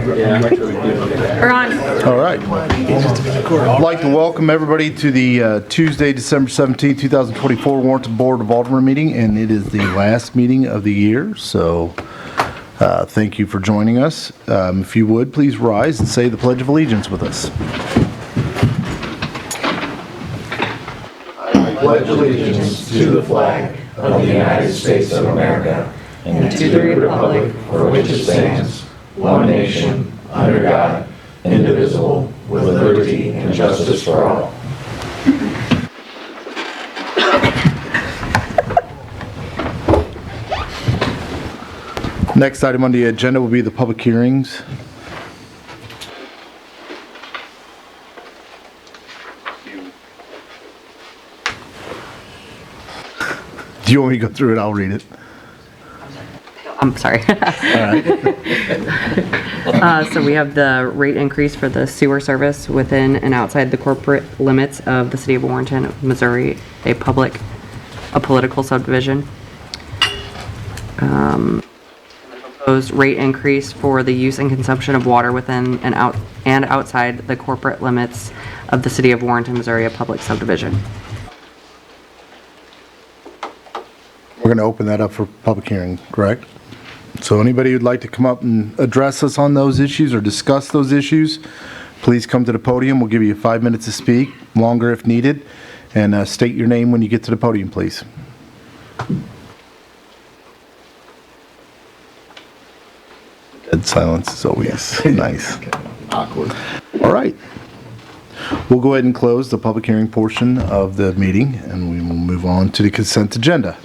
We're on. All right. I'd like to welcome everybody to the Tuesday, December 17, 2024 Warrenton Board of Alderman meeting, and it is the last meeting of the year, so thank you for joining us. If you would, please rise and say the Pledge of Allegiance with us. I pledge allegiance to the flag of the United States of America and to the republic for which it stands, one nation, under God, indivisible, with liberty and justice for all. Next item on the agenda will be the public hearings. Do you want me to go through it? I'll read it. I'm sorry. All right. So we have the rate increase for the sewer service within and outside the corporate limits of the city of Warrenton, Missouri, a political subdivision. Proposed rate increase for the use and consumption of water within and outside the corporate limits of the city of Warrenton, Missouri, a public subdivision. We're going to open that up for public hearing, correct? So anybody who'd like to come up and address us on those issues or discuss those issues, please come to the podium. We'll give you 5 minutes to speak, longer if needed, and state your name when you get to the podium, please. Dead silence is always nice. Awkward. All right. We'll go ahead and close the public hearing portion of the meeting, and we will move on to the consent agenda.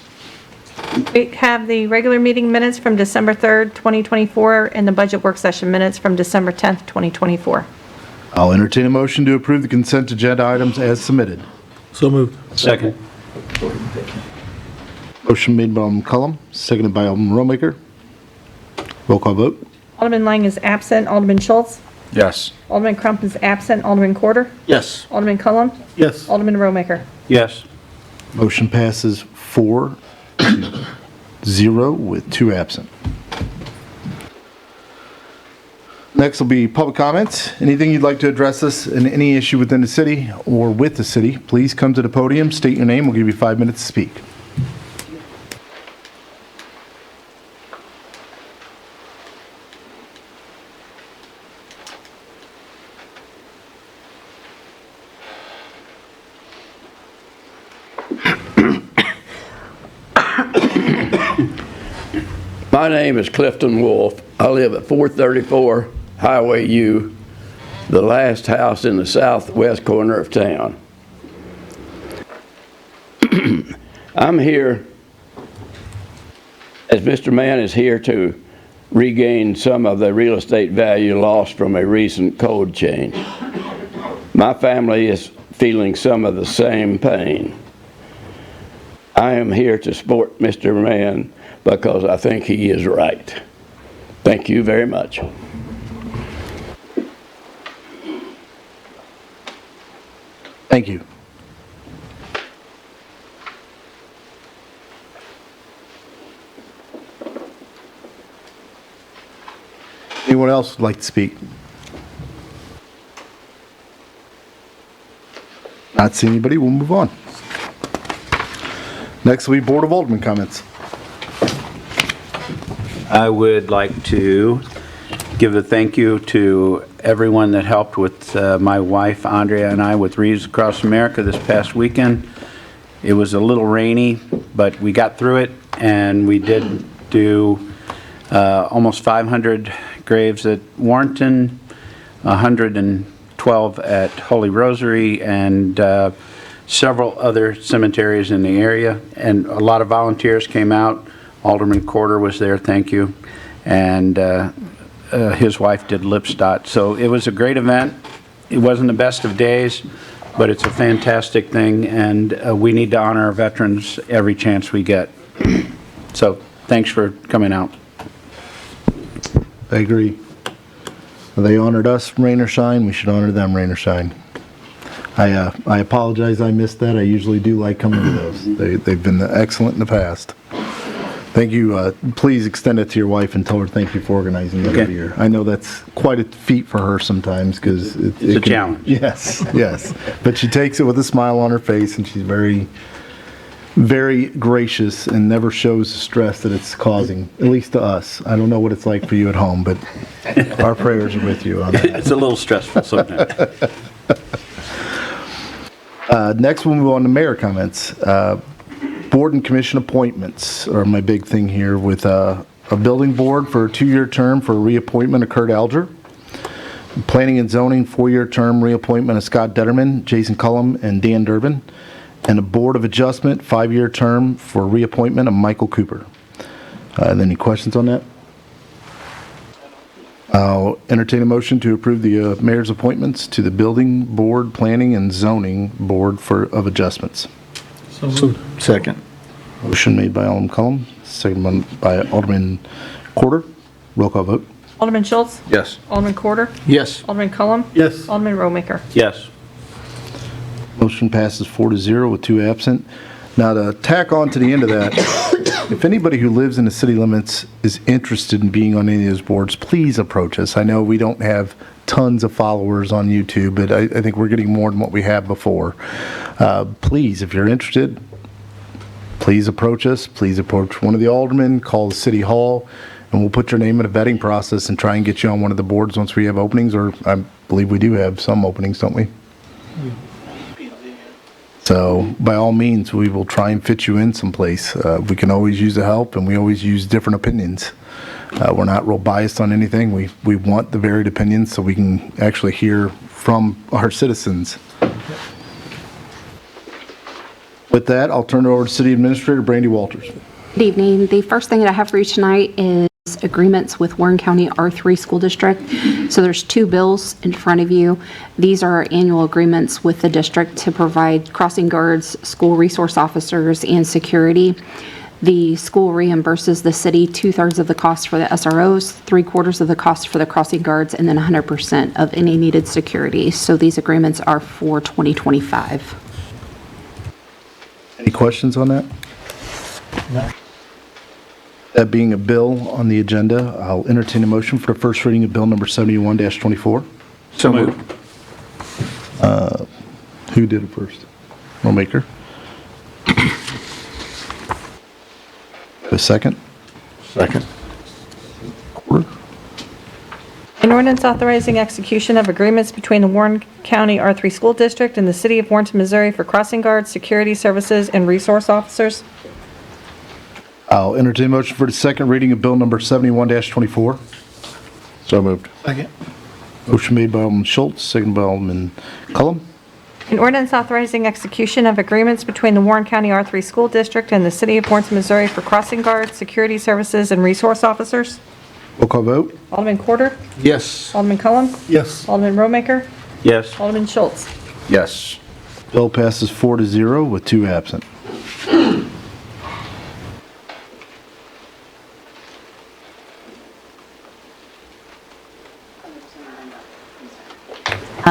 We have the regular meeting minutes from December 3rd, 2024, and the budget work session minutes from December 10th, 2024. I'll entertain a motion to approve the consent agenda items as submitted. So moved. Second. Motion made by Alderman Cullum, seconded by Alderman Romaker. Roll call vote. Alderman Lang is absent. Alderman Schultz? Yes. Alderman Crump is absent. Alderman Quarter? Yes. Alderman Cullum? Yes. Alderman Romaker? Yes. Motion passes 4-0 with 2 absent. Next will be public comments. Anything you'd like to address us in any issue within the city or with the city, please come to the podium, state your name, we'll give you 5 minutes to speak. My name is Clifton Wolf. I live at 434 Highway U, the last house in the southwest corner of town. I'm here, as Mr. Mann is here, to regain some of the real estate value lost from a recent code change. My family is feeling some of the same pain. I am here to support Mr. Mann because I think he is right. Thank you very much. Thank you. Anyone else would like to speak? Not seeing anybody, we'll move on. Next will be Board of Alderman comments. I would like to give a thank you to everyone that helped with my wife Andrea and I with Reeves Across America this past weekend. It was a little rainy, but we got through it, and we did do almost 500 graves at Warrenton, 112 at Holy Rosary, and several other cemeteries in the area, and a lot of volunteers came out. Alderman Quarter was there, thank you, and his wife did Lipstadt. So it was a great event. It wasn't the best of days, but it's a fantastic thing, and we need to honor our veterans every chance we get. So thanks for coming out. I agree. They honored us, rain or shine. We should honor them, rain or shine. I apologize I missed that. I usually do like coming to those. They've been excellent in the past. Thank you. Please extend it to your wife and tell her thank you for organizing that Okay. every year. I know that's quite a feat for her sometimes because It's a challenge. Yes, yes. But she takes it with a smile on her face, and she's very, very gracious and never shows the stress that it's causing, at least to us. I don't know what it's like for you at home, but our prayers are with you on that. It's a little stressful sometimes. Next, we'll move on to mayor comments. Board and commission appointments are my big thing here with a building board for a 2-year term for reappointment of Kurt Alger. Planning and zoning, 4-year term reappointment of Scott Detterman, Jason Cullum, and Dan Durbin. And a board of adjustment, 5-year term for reappointment of Michael Cooper. Any questions on that? I'll entertain a motion to approve the mayor's appointments to the building board, planning and zoning board of adjustments. Second. Motion made by Alderman Cullum, second by Alderman Quarter. Roll call vote. Alderman Schultz? Yes. Alderman Quarter? Yes. Alderman Cullum? Yes. Alderman Romaker? Yes. Motion passes 4-0 with 2 absent. Now to tack on to the end of that, if anybody who lives in the city limits is interested in being on any of those boards, please approach us. I know we don't have tons of followers on YouTube, but I think we're getting more than what we had before. Please, if you're interested, please approach us. Please approach one of the aldermen, call the city hall, and we'll put your name in a vetting process and try and get you on one of the boards once we have openings, or I believe we do have some openings, don't we? So by all means, we will try and fit you in someplace. We can always use the help, and we always use different opinions. We're not real biased on anything. We want the varied opinions so we can actually hear from our citizens. With that, I'll turn it over to City Administrator Brandy Walters. Good evening. The first thing that I have for you tonight is agreements with Warren County R3 School District. So there's 2 bills in front of you. These are our annual agreements with the district to provide crossing guards, school resource officers, and security. The school reimburses the city 2/3 of the cost for the SROs, 3/4 of the cost for the crossing guards, and then 100% of any needed security. So these agreements are for 2025. Any questions on that? No. That being a bill on the agenda, I'll entertain a motion for the first reading of Bill number 71-24. So moved. Who did it first? Lawmaker. A second? Second. Quarter. An ordinance authorizing execution of agreements between the Warren County R3 School District and the City of Warrenton, Missouri for crossing guards, security services, and resource officers. I'll entertain a motion for the second reading of Bill number 71-24. So moved. Second. Motion made by Alderman Schultz, second by Alderman Cullum. An ordinance authorizing execution of agreements between the Warren County R3 School District and the City of Warrenton, Missouri for crossing guards, security services, and resource officers. Roll call vote. Alderman Quarter? Yes. Alderman Cullum? Yes. Alderman Romaker? Yes. Alderman Schultz? Yes. Bill passes 4-0 with 2 absent.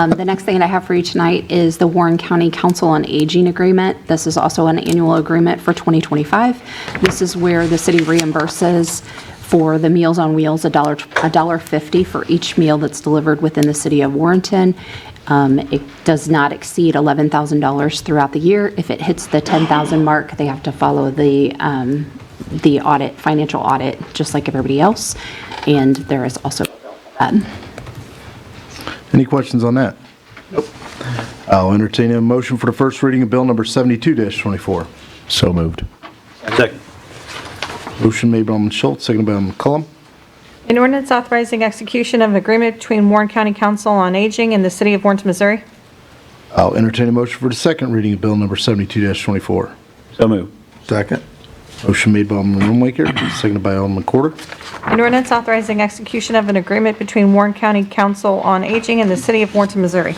The next thing that I have for you tonight is the Warren County Council on Aging Agreement. This is also an annual agreement for 2025. This is where the city reimburses for the Meals on Wheels, $1.50 for each meal that's delivered within the city of Warrenton. It does not exceed $11,000 throughout the year. If it hits the 10,000 mark, they have to follow the audit, financial audit, just like everybody else. And there is also Any questions on that? Nope. I'll entertain a motion for the first reading of Bill number 72-24. So moved. Second. Motion made by Alderman Schultz, seconded by Alderman Cullum. An ordinance authorizing execution of an agreement between Warren County Council on Aging and the City of Warrenton, Missouri. I'll entertain a motion for the second reading of Bill number 72-24. So moved. Second. Motion made by Alderman Roommaker, seconded by Alderman Quarter. An ordinance authorizing execution of an agreement between Warren County Council on Aging and the City of Warrenton, Missouri.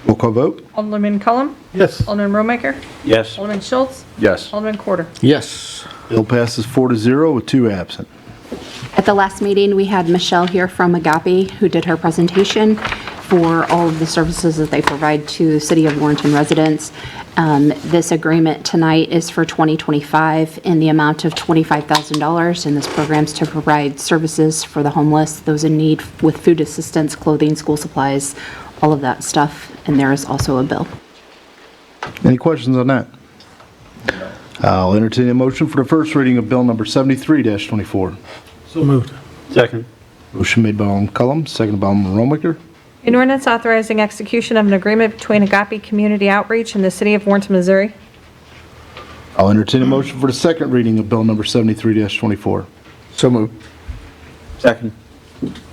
Roll call vote. Alderman Cullum? Yes. Alderman Romaker? Yes. Alderman Schultz? Yes. Alderman Quarter? Yes. Bill passes 4-0 with 2 absent. At the last meeting, we had Michelle here from Agape who did her presentation. for all of the services that they provide to City of Warrenton residents. This agreement tonight is for 2025 in the amount of $25,000, and this program's to provide services for the homeless, those in need with food assistance, clothing, school supplies, all of that stuff, and there is also a bill. Any questions on that? I'll entertain a motion for the first reading of bill number 73-24. So moved. Second. Motion made by Alderman Cullum, seconded by Alderman Romaker. An ordinance authorizing execution of an agreement between Agape Community Outreach and the City of Warrenton, Missouri. I'll entertain a motion for the second reading of bill number 73-24. So moved. Second.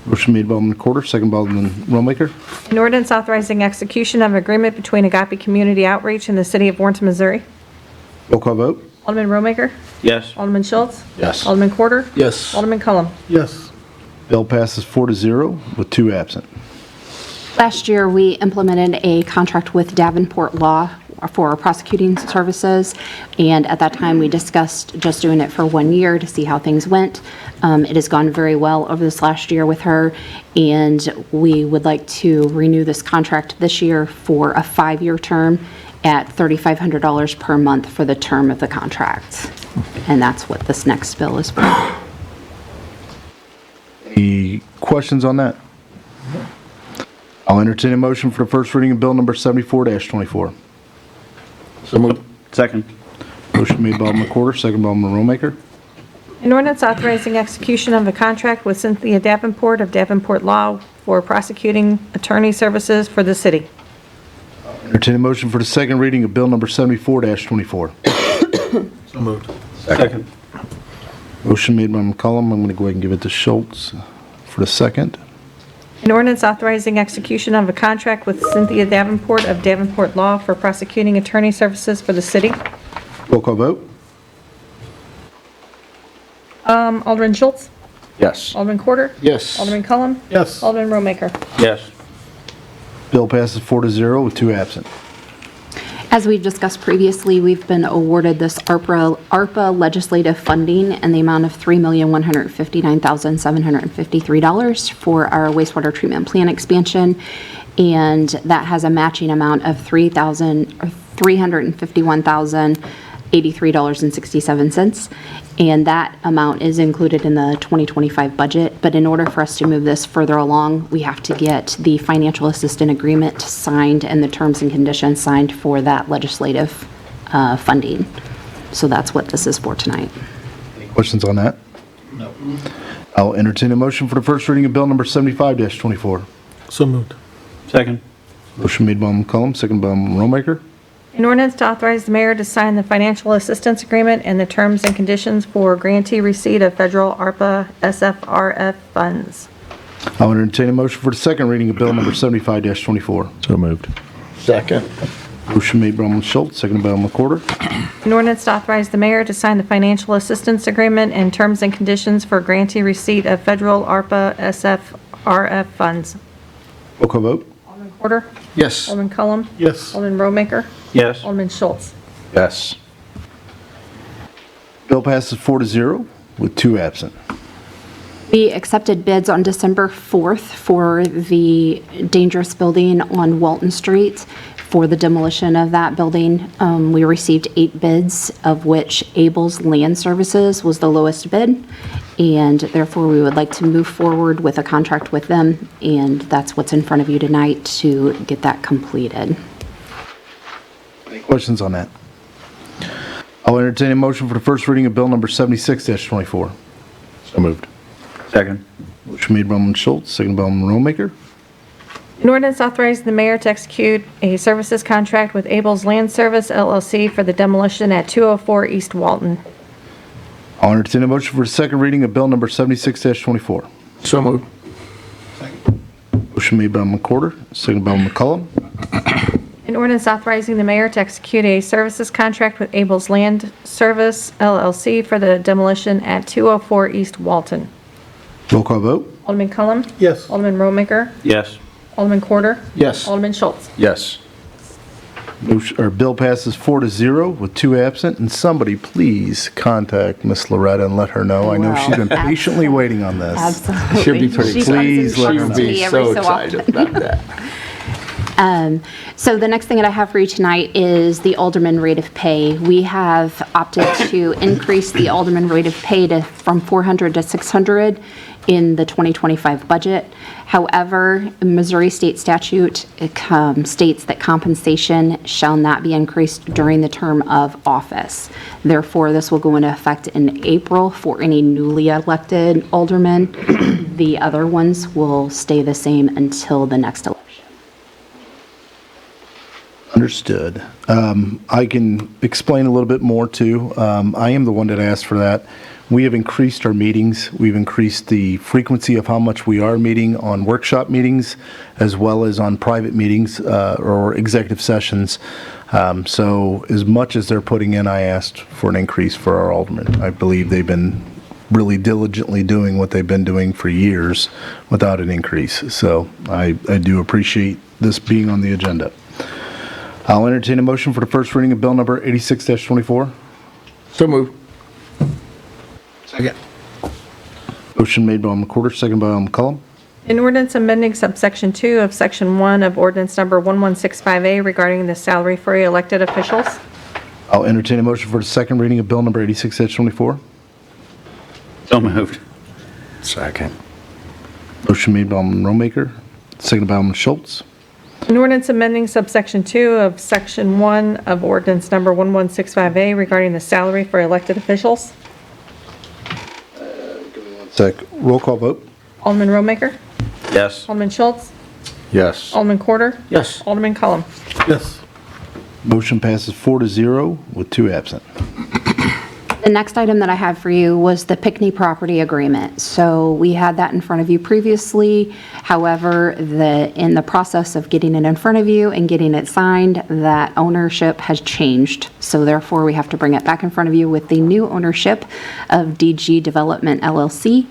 Motion made by Alderman Corder, seconded by Alderman Romaker. An ordinance authorizing execution of an agreement between Agape Community Outreach and the City of Warrenton, Missouri. Roll call vote. Alderman Romaker? Yes. Alderman Schultz? Yes. Alderman Corder? Yes. Alderman Cullum? Yes. Bill passes 4-0 with 2 absent. Last year, we implemented a contract with Davenport Law for prosecuting services, and at that time, we discussed just doing it for 1 year to see how things went. It has gone very well over this last year with her, and we would like to renew this contract this year for a 5-year term at $3,500 per month for the term of the contract. And that's what this next bill is for. Any questions on that? I'll entertain a motion for the first reading of bill number 74-24. So moved. Second. Motion made by Alderman Corder, seconded by Alderman Romaker. An ordinance authorizing execution of a contract with Cynthia Davenport of Davenport Law for prosecuting attorney services for the city. Entertain a motion for the second reading of bill number 74-24. So moved. Second. Motion made by McCollum. I'm going to go ahead and give it to Schultz for the second. An ordinance authorizing execution of a contract with Cynthia Davenport of Davenport Law for prosecuting attorney services for the city. Roll call vote. Alderman Schultz? Yes. Alderman Corder? Yes. Alderman Cullum? Yes. Alderman Romaker? Yes. Bill passes 4-0 with 2 absent. As we've discussed previously, we've been awarded this ARPA legislative funding in the amount of $3,159,753 for our wastewater treatment plant expansion, and that has a matching amount of $351,083.67, and that amount is included in the 2025 budget. But in order for us to move this further along, we have to get the financial assistance agreement signed and the terms and conditions signed for that legislative funding. So that's what this is for tonight. Any questions on that? No. I'll entertain a motion for the first reading of bill number 75-24. So moved. Second. Motion made by Alderman Cullum, seconded by Alderman Romaker. An ordinance to authorize the mayor to sign the financial assistance agreement and the terms and conditions for grantee receipt of federal ARPA SFRF funds. I'll entertain a motion for the second reading of bill number 75-24. So moved. Second. Motion made by Alderman Schultz, seconded by Alderman Corder. An ordinance to authorize the mayor to sign the financial assistance agreement and terms and conditions for grantee receipt of federal ARPA SFRF funds. Roll call vote. Alderman Corder? Yes. Alderman Cullum? Yes. Alderman Romaker? Yes. Alderman Schultz? Yes. Bill passes 4-0 with 2 absent. We accepted bids on December 4th for the dangerous building on Walton Street for the demolition of that building. We received 8 bids, of which Abel's Land Services was the lowest bid, and therefore we would like to move forward with a contract with them, and that's what's in front of you tonight to get that completed. Any questions on that? I'll entertain a motion for the first reading of bill number 76-24. So moved. Second. Motion made by Alderman Schultz, seconded by Alderman Romaker. An ordinance authorizing the mayor to execute a services contract with Abel's Land Service LLC for the demolition at 204 East Walton. I'll entertain a motion for the second reading of bill number 76-24. So moved. Motion made by Alderman Corder, seconded by Alderman McCollum. An ordinance authorizing the mayor to execute a services contract with Abel's Land Service LLC for the demolition at 204 East Walton. Roll call vote. Alderman Cullum? Yes. Alderman Romaker? Yes. Alderman Corder? Yes. Alderman Schultz? Yes. Bill passes 4-0 with 2 absent, and somebody please contact Miss Loretta and let her know. I know she's been patiently waiting on this. Absolutely. She'll be pretty She excited. Please let her comes know. to me every so often. about that. So the next thing that I have for you tonight is the Alderman rate of pay. We have opted to increase the Alderman rate of pay from 400 to 600 in the 2025 budget. However, Missouri state statute states that compensation shall not be increased during the term of office. Therefore, this will go into effect in April for any newly elected aldermen. The other ones will stay the same until the next election. Understood. I can explain a little bit more too. I am the one that asked for that. We have increased our meetings. We've increased the frequency of how much we are meeting on workshop meetings as well as on private meetings or executive sessions. So as much as they're putting in, I asked for an increase for our aldermen. I believe they've been really diligently doing what they've been doing for years without an increase. So I do appreciate this being on the agenda. I'll entertain a motion for the first reading of bill number 86-24. So moved. Second. Motion made by Alderman Corder, second by Alderman McCollum. An ordinance amending subsection 2 of section 1 of ordinance number 1165A regarding the salary for elected officials. I'll entertain a motion for the second reading of bill number 86-24. So moved. Second. Motion made by Alderman Romaker, second by Alderman Schultz. An ordinance amending subsection 2 of section 1 of ordinance number 1165A regarding the salary for elected officials. Roll call vote. Alderman Romaker? Yes. Alderman Schultz? Yes. Alderman Corder? Yes. Alderman Cullum? Yes. Motion passes 4-0 with 2 absent. The next item that I have for you was the Pinckney property agreement. So we had that in front of you previously. However, in the process of getting it in front of you and getting it signed, that ownership has changed. So therefore, we have to bring it back in front of you with the new ownership of DG Development LLC.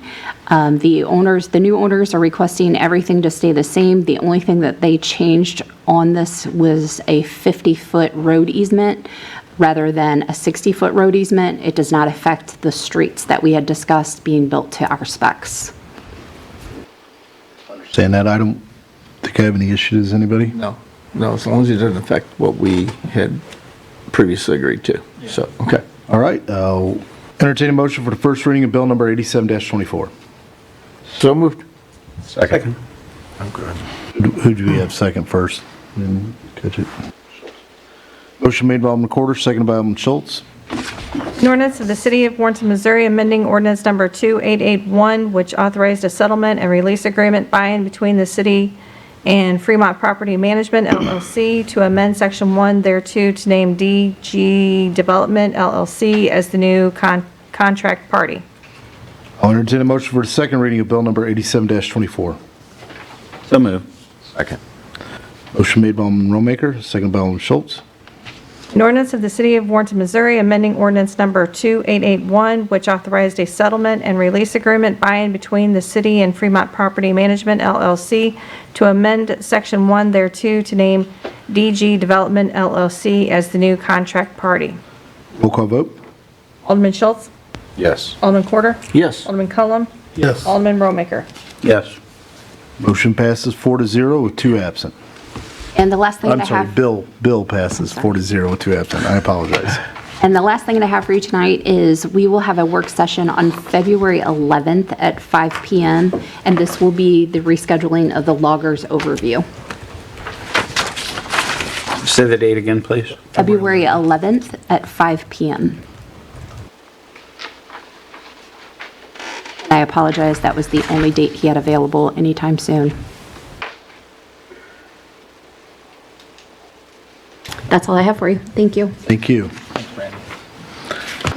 The new owners are requesting everything to stay the same. The only thing that they changed on this was a 50-foot road easement rather than a 60-foot road easement. It does not affect the streets that we had discussed being built to our specs. Saying that, I don't think I have any issues. Anybody? No, as long as it doesn't affect what we had previously agreed to. So, okay. All right. I'll entertain a motion for the first reading of bill number 87-24. So moved. Second. I'm good. Who do we have second first? Didn't catch it. Motion made by Alderman Corder, seconded by Alderman Schultz. An ordinance of the City of Warrenton, Missouri, amending ordinance number 2881, which authorized a settlement and release agreement by and between the city and Fremont Property Management, LLC, to amend Section 1 thereto to name DG Development, LLC, as the new contract party. I'll entertain a motion for the second reading of bill number 87-24. So moved. Second. Motion made by Alderman Romaker, seconded by Alderman Schultz. An ordinance of the City of Warrenton, Missouri, amending ordinance number 2881, which authorized a settlement and release agreement by and between the city and Fremont Property Management, LLC, to amend Section 1 thereto to name DG Development, LLC, as the new contract party. Roll call vote. Alderman Schultz? Yes. Alderman Corder? Yes. Alderman Cullum? Yes. Alderman Romaker? Yes. Motion passes 4-0 with 2 absent. And the last thing I'm that I sorry, have... bill passes 4-0 with 2 absent. I apologize. And the last thing that I have for you tonight is we will have a work session on February 11th at 5 p.m. And this will be the rescheduling of the loggers overview. Say the date again, please. February 11th at 5 p.m. And I apologize, that was the only date he had available anytime soon. That's all I have for you. Thank you. Thank you.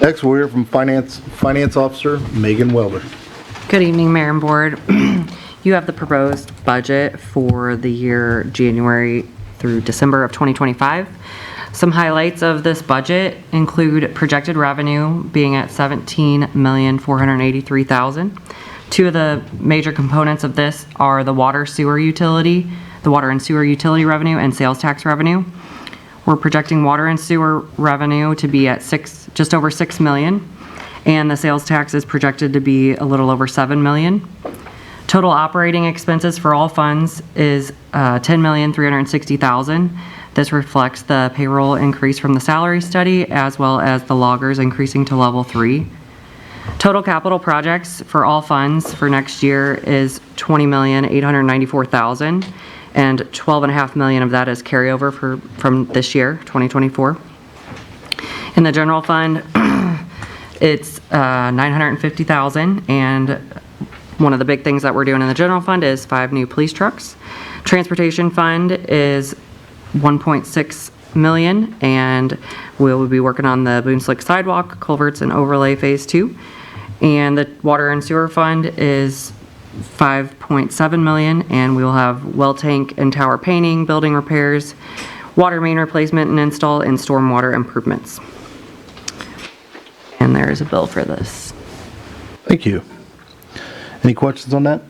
Next, we'll hear from Finance Officer Megan Welder. Good evening, Mayor and Board. You have the proposed budget for the year January through December of 2025. Some highlights of this budget include projected revenue being at $17,483,000. Two of the major components of this are the water and sewer utility revenue and sales tax revenue. We're projecting water and sewer revenue to be at just over 6 million, and the sales tax is projected to be a little over 7 million. Total operating expenses for all funds is $10,360,000. This reflects the payroll increase from the salary study as well as the loggers increasing to level 3. Total capital projects for all funds for next year is $20,894,000, and $12.5 million of that is carryover from this year, 2024. In the general fund, it's $950,000, and one of the big things that we're doing in the general fund is 5 new police trucks. Transportation fund is $1.6 million, and we'll be working on the Boone Slick sidewalk, culverts, and overlay phase 2. And the water and sewer fund is $5.7 million, and we'll have well tank and tower painting, building repairs, water main replacement and install, and stormwater improvements. And there is a bill for this. Thank you. Any questions on that?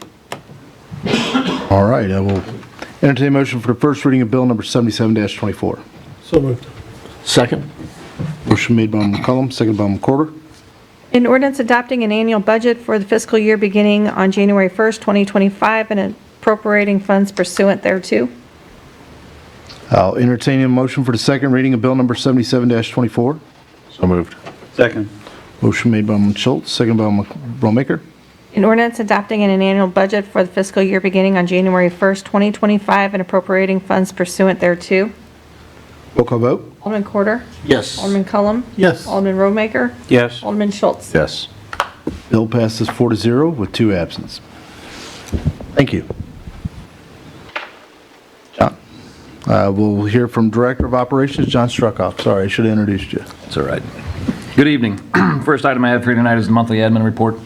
All right, I will entertain a motion for the first reading of bill number 77-24. So moved. Second. Motion made by McCollum, seconded by McCorder. An ordinance adopting an annual budget for the fiscal year beginning on January 1st, 2025, and appropriating funds pursuant thereto. I'll entertain a motion for the second reading of bill number 77-24. So moved. Second. Motion made by Schultz, seconded by Rollmaker. An ordinance adopting an annual budget for the fiscal year beginning on January 1st, 2025, and appropriating funds pursuant thereto. Roll call vote. Alderman Corder? Yes. Alderman Cullum? Yes. Alderman Rollmaker? Yes. Alderman Schultz? Yes. Bill passes 4-0 with 2 absents. Thank you. John. We'll hear from Director of Operations, John Struckoff. Sorry, I should have introduced you. That's all right. Good evening. First item I have for you tonight is the monthly admin report.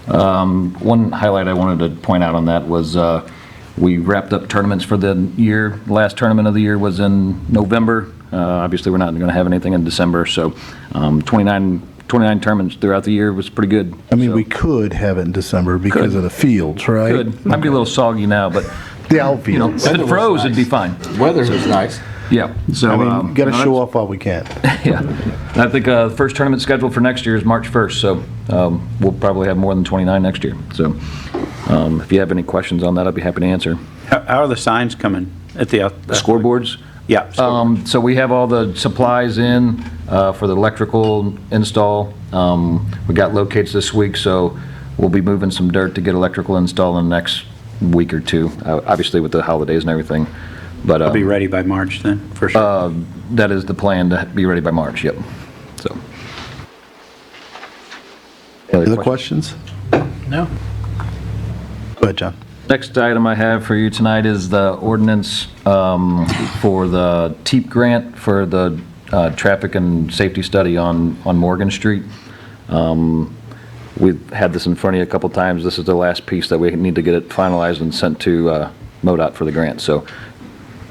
One highlight I wanted to point out on that was we wrapped up tournaments for the year. The last tournament of the year was in November. Obviously, we're not going to have anything in December, so 29 tournaments throughout the year was pretty good. I mean, So, we could have it in December because of the fields, right? could. Might be a little soggy now, but The outfield. if it froze, it'd be fine. Weather was nice. Yeah. So I mean, got to no, show off while we can. Yeah. I think the first tournament scheduled for next year is March 1st, so we'll probably have more than 29 next year. So if you have any questions on that, I'd be happy to answer. How are the signs coming at the Scoreboards? Yeah. So we have all the supplies in for the electrical install. We got locates this week, so we'll be moving some dirt to get electrical install in the next week or two, obviously with the holidays and everything. But I'll be ready by March then, for sure. that is the plan, to be ready by March, yep. So. Any Other questions? No. Go ahead, John. Next item I have for you tonight is the ordinance for the TEEP grant for the traffic and safety study on Morgan Street. We've had this in front of you a couple times. This is the last piece that we need to get it finalized and sent to MoDOT for the grant. So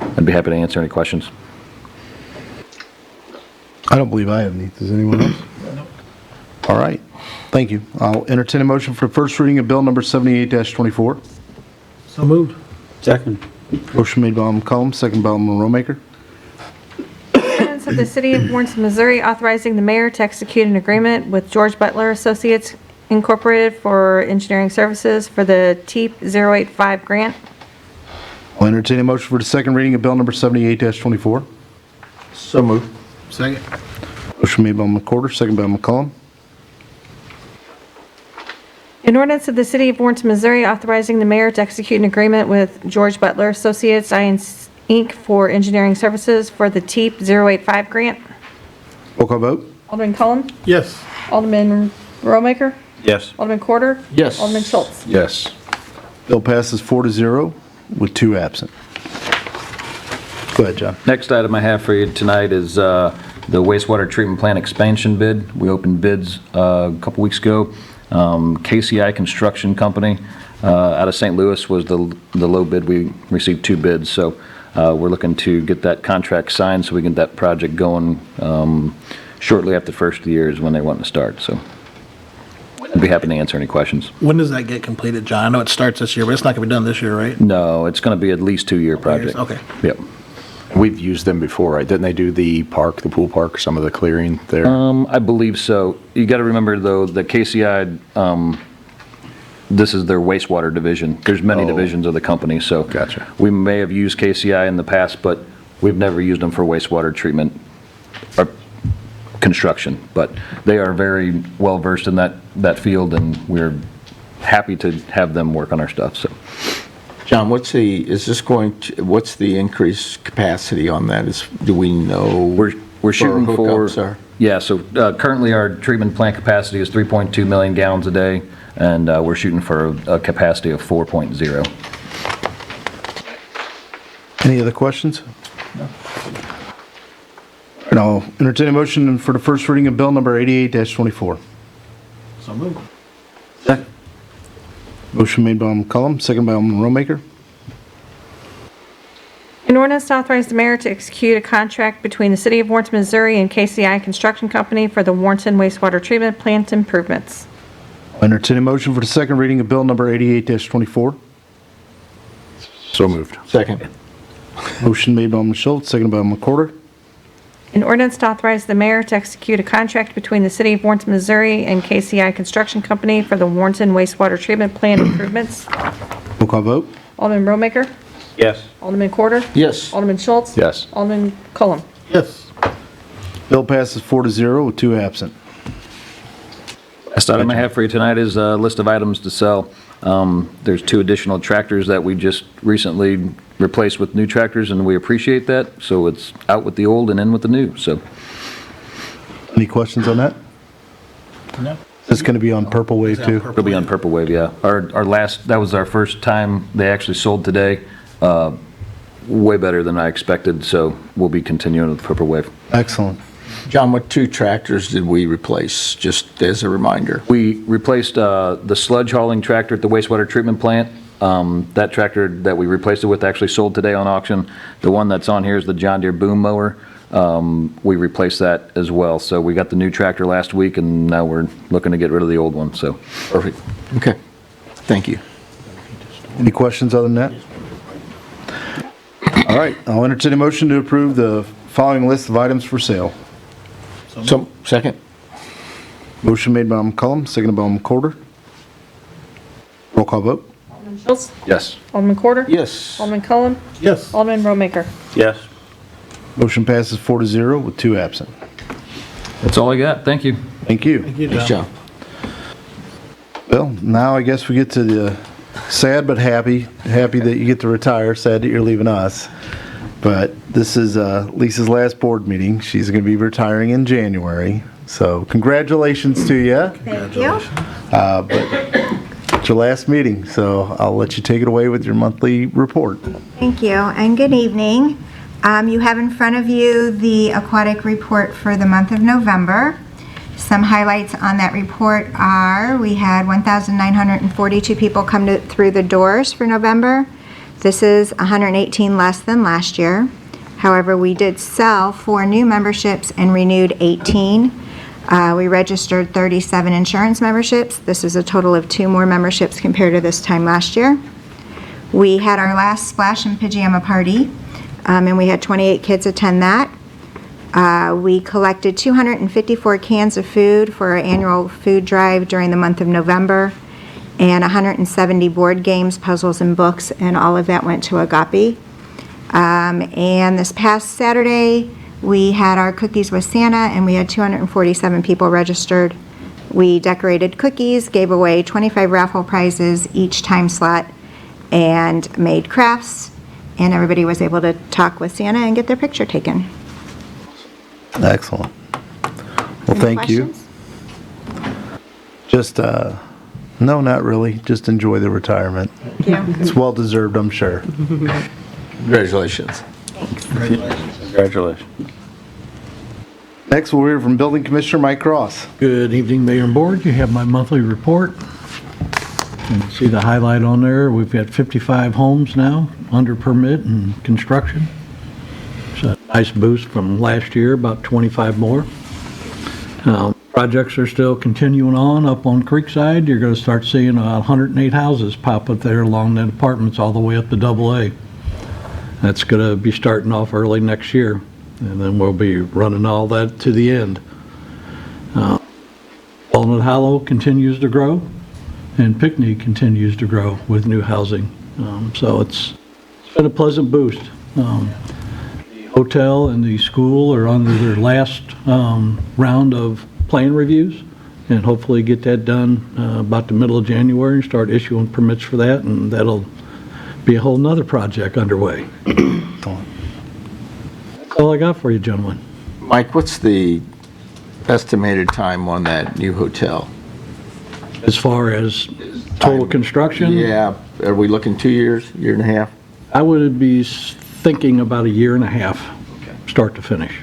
I'd be happy to answer any questions. I don't believe I have any. Does anyone else? All right. Thank you. I'll entertain a motion for first reading of bill number 78-24. So moved. Second. Motion made by McCollum, second by Rollmaker. Ordinance of the City of Warrenton, Missouri, authorizing the mayor to execute an agreement with George Butler Associates Incorporated for engineering services for the TEEP 085 grant. I'll entertain a motion for the second reading of bill number 78-24. So moved. Second. Motion made by McCorder, second by McCollum. An ordinance of the City of Warrenton, Missouri, authorizing the mayor to execute an agreement with George Butler Associates Inc. for engineering services for the TEEP 085 grant. Roll call vote. Alderman Cullum? Yes. Alderman Rollmaker? Yes. Alderman Corder? Yes. Alderman Schultz? Yes. Bill passes 4-0 with 2 absent. Go ahead, John. Next item I have for you tonight is the wastewater treatment plant expansion bid. We opened bids a couple weeks ago. KCI Construction Company out of St. Louis was the low bid. We received 2 bids, so we're looking to get that contract signed so we can get that project going shortly after the first of the year is when they want to start. So I'd be happy to answer any questions. When does that get completed, John? I know it starts this year, but it's not going to be done this year, right? No, it's going to be at least 2-year project. Okay. Yep. We've used them before, right? Didn't they do the park, the pool park, some of the clearing there? I believe so. You got to remember, though, that KCI, this is their wastewater division. There's many divisions of the company, so. Gotcha. We may have used KCI in the past, but we've never used them for wastewater treatment or construction. But they are very well-versed in that field, and we're happy to have them work on our stuff, so. John, what's the increased capacity on that? Do we know? We're shooting for, hookups are? yeah, so currently our treatment plant capacity is 3.2 million gallons a day, and we're shooting for a capacity of 4.0. Any other questions? No. And I'll entertain a motion for the first reading of bill number 88-24. So moved. Second. Motion made by Alderman McCollum, second by Alderman Romaker. An ordinance to authorize the mayor to execute a contract between the City of Warrenton, Missouri and KCI Construction Company for the Warrenton wastewater treatment plant improvements. I'll entertain a motion for the second reading of bill number 88-24. So moved. Second. Motion made by Alderman Schultz, second by Alderman McCorder. An ordinance to authorize the mayor to execute a contract between the City of Warrenton, Missouri and KCI Construction Company for the Warrenton wastewater treatment plant improvements. Roll call vote. Alderman Romaker? Yes. Alderman Corder? Yes. Alderman Schultz? Yes. Alderman Cullum? Yes. Bill passes 4-0 with 2 absent. Last item I have for you tonight is a list of items to sell. There's 2 additional tractors that we just recently replaced with new tractors, and we appreciate that. So it's out with the old and in with the new, so. Any questions on that? No. Is this going to be on Purple Wave too? It'll be on Purple Wave, yeah. That was our first time they actually sold today. Way better than I expected, so we'll be continuing with Purple Wave. Excellent. John, what 2 tractors did we replace, just as a reminder? We replaced the sludge hauling tractor at the wastewater treatment plant. That tractor that we replaced it with actually sold today on auction. The one that's on here is the John Deere boom mower. We replaced that as well. So we got the new tractor last week, and now we're looking to get rid of the old one, so. Perfect. Okay. Thank you. Any questions other than that? All right, I'll entertain a motion to approve the following list of items for sale. So, second. Motion made by Alderman McCollum, seconded by Alderman Corder. Roll call vote. Alderman Schultz? Yes. Alderman Corder? Yes. Alderman Cullum? Yes. Alderman Romaker? Yes. Motion passes 4-0 with 2 absent. That's all I got. Thank you. Thank you. Thank you, Thanks, John. John. Well, now I guess we get to the sad but happy that you get to retire, sad that you're leaving us. But this is Lisa's last board meeting. She's going to be retiring in January. So congratulations to you. Thank you. But it's your last meeting, so I'll let you take it away with your monthly report. Thank you, and good evening. You have in front of you the aquatic report for the month of November. Some highlights on that report are we had 1,942 people come through the doors for November. This is 118 less than last year. However, we did sell 4 new memberships and renewed 18. We registered 37 insurance memberships. This is a total of 2 more memberships compared to this time last year. We had our last splash and pajama party, and we had 28 kids attend that. We collected 254 cans of food for our annual food drive during the month of November, and 170 board games, puzzles, and books, and all of that went to Agape. And this past Saturday, we had our Cookies with Santa, and we had 247 people registered. We decorated cookies, gave away 25 raffle prizes each time slot, and made crafts, and everybody was able to talk with Santa and get their picture taken. Excellent. Well, Any thank you. questions? Just, no, not really. Just enjoy the retirement. Thank you. It's well-deserved, I'm sure. Congratulations. Congratulations. Next, we'll hear from Building Commissioner Mike Cross. Good evening, Mayor and Board. You have my monthly report. You can see the highlight on there. We've got 55 homes now under permit and construction. It's a nice boost from last year, about 25 more. Projects are still continuing on up on Creekside. You're going to start seeing 108 houses pop up there along the apartments all the way up to AA. That's going to be starting off early next year, and then we'll be running all that to the end. Walnut Hollow continues to grow, and Pinckney continues to grow with new housing. So it's been a pleasant boost. The hotel and the school are on their last round of plan reviews, and hopefully get that done about the middle of January and start issuing permits for that, and that'll be a whole nother project underway. That's all I got for you, gentlemen. Mike, what's the estimated time on that new hotel? As far as total construction? Yeah, are we looking 2 years, year and a half? I would be thinking about a year and a half, start to finish.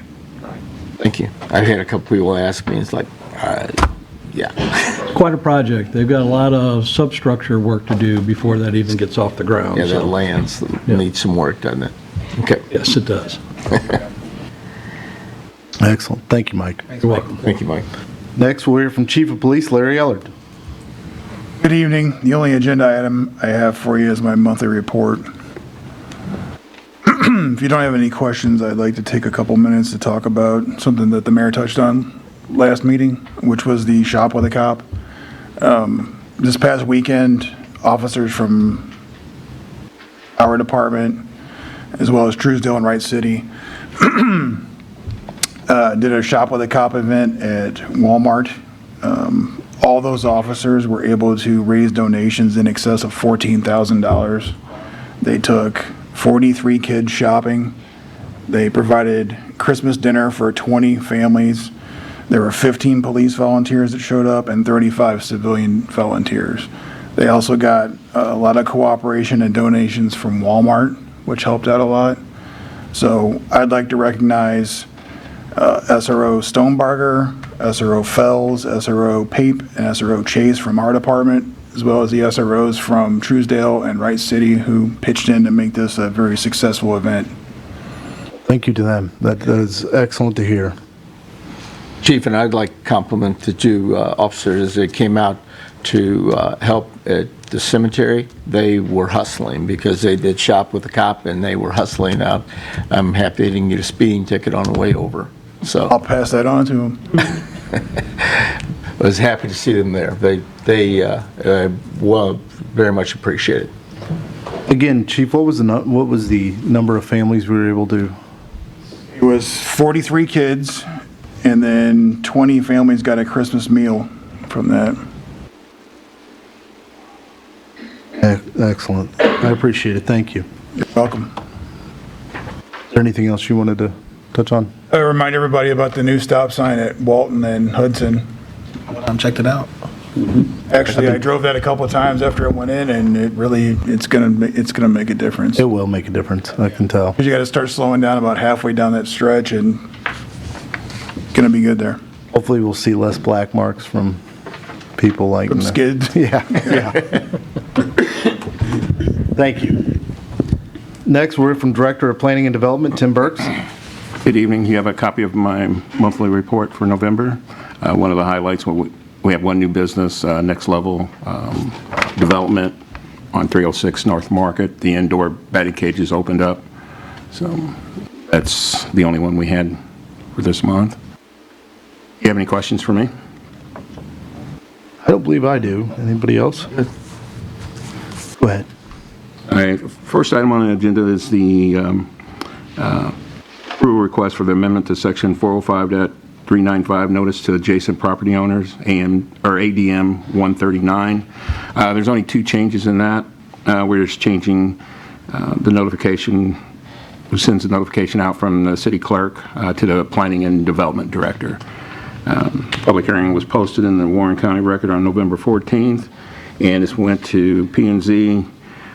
Thank you. I've had a couple people ask me, it's like, yeah. It's quite a project. They've got a lot of substructure work to do before that even gets off the ground. Yeah, that so- lands Yeah. needs some work, doesn't it? Okay. Yes, it does. Excellent. Thank you, Mike. You're welcome. Thank you, Mike. Next, we'll hear from Chief of Police Larry Ellard. Good evening. The only agenda item I have for you is my monthly report. If you don't have any questions, I'd like to take a couple minutes to talk about something that the mayor touched on last meeting, which was the shop with a cop. This past weekend, officers from our department, as well as Truesdale and Wright City, did a shop with a cop event at Walmart. All those officers were able to raise donations in excess of $14,000. They took 43 kids shopping. They provided Christmas dinner for 20 families. There were 15 police volunteers that showed up and 35 civilian volunteers. They also got a lot of cooperation and donations from Walmart, which helped out a lot. So I'd like to recognize SRO Stonebarger, SRO Fells, SRO Pape, and SRO Chase from our department, as well as the SROs from Truesdale and Wright City who pitched in to make this a very successful event. Thank you to them. That is excellent to hear. Chief, and I'd like to compliment the two officers as they came out to help at the cemetery. They were hustling because they did shop with the cop and they were hustling out. I'm happy they didn't get a speeding ticket on the way over. So I'll pass that on to them. I was happy to see them there. They well, very much appreciate it. Again, Chief, what was the number of families we were able to? It was 43 kids, and then 20 families got a Christmas meal from that. Excellent. I appreciate it. Thank you. You're welcome. Is there anything else you wanted to touch on? I remind everybody about the new stop sign at Walton and Hudson. Checked it out. Actually, I drove that a couple of times after it went in, and it's gonna make a difference. It will make a difference. I can tell. Because you got to start slowing down about halfway down that stretch, and gonna be good there. Hopefully, we'll see less black marks from people like From skids. Yeah. Thank you. Next, we're from Director of Planning and Development, Tim Burks. Good evening. You have a copy of my monthly report for November. One of the highlights, we have one new business, Next Level Development on 306 North Market. The indoor batting cages opened up. So that's the only one we had for this month. You have any questions for me? I don't believe I do. Anybody else? Go ahead. All right, first item on the agenda is the approval request for the amendment to section 405.395, notice to adjacent property owners, ADM 139. There's only two changes in that. We're just changing the notification, who sends the notification out from the city clerk to the planning and development director. Public hearing was posted in the Warren County Record on November 14th, and this went to P&Z,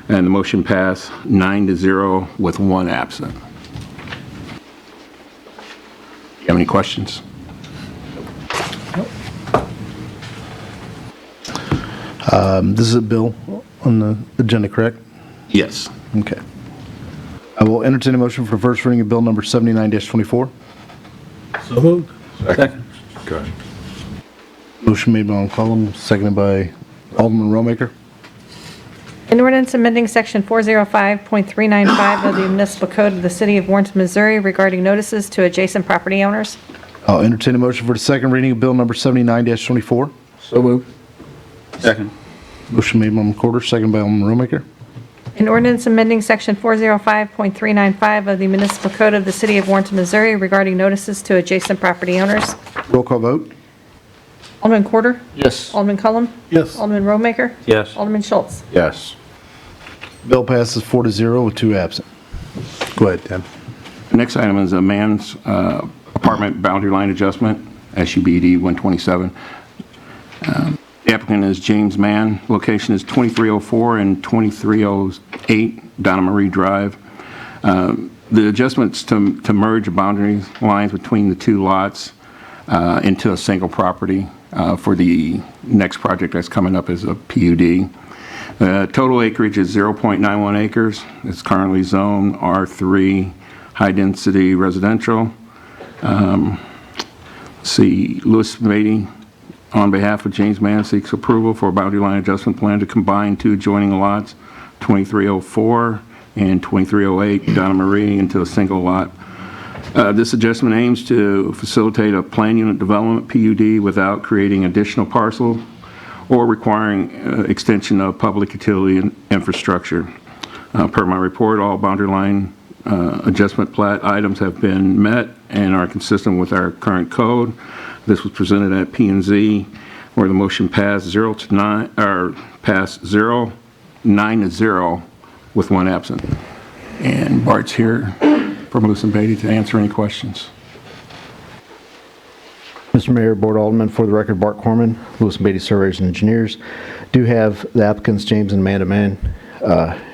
and the motion passed 9-0 with one absent. You have any questions? This is a bill on the agenda, correct? Yes. Okay. I will entertain a motion for first reading of bill number 79-24. So moved. Second. Motion made by Alderman Cullum, seconded by Alderman Romaker. An ordinance amending Section 405.395 of the Municipal Code of the City of Warrenton, Missouri regarding notices to adjacent property owners. I'll entertain a motion for the second reading of bill number 79-24. So moved. Second. Motion made by Alderman Corder, second by Alderman Romaker. An ordinance amending Section 405.395 of the Municipal Code of the City of Warrenton, Missouri regarding notices to adjacent property owners. Roll call vote. Alderman Corder? Yes. Alderman Cullum? Yes. Alderman Romaker? Yes. Alderman Schultz? Yes. Bill passes 4-0 with 2 absent. Go ahead, Ted. The next item is a man's apartment boundary line adjustment, SUBD 127. The applicant is James Mann. Location is 2304 and 2308 Donna Marie Drive. The adjustments to merge boundary lines between the two lots into a single property for the next project that's coming up as a PUD. Total acreage is 0.91 acres. It's currently zoned R3 high-density residential. Louis Beatty, on behalf of James Mann, seeks approval for a boundary line adjustment plan to combine two adjoining lots, 2304 and 2308 Donna Marie, into a single lot. This adjustment aims to facilitate a plan unit development PUD without creating additional parcel or requiring extension of public utility infrastructure. Per my report, all boundary line adjustment plat items have been met and are consistent with our current code. This was presented at P&Z, where the motion passed 9-0 with 1 absent. And Bart's here from Lewis and Beatty to answer any questions. Mr. Mayor, Board Alderman, for the record, Bart Corman, Lewis and Beatty Surveyors and Engineers. Do have the applicants, James and Amanda Mann,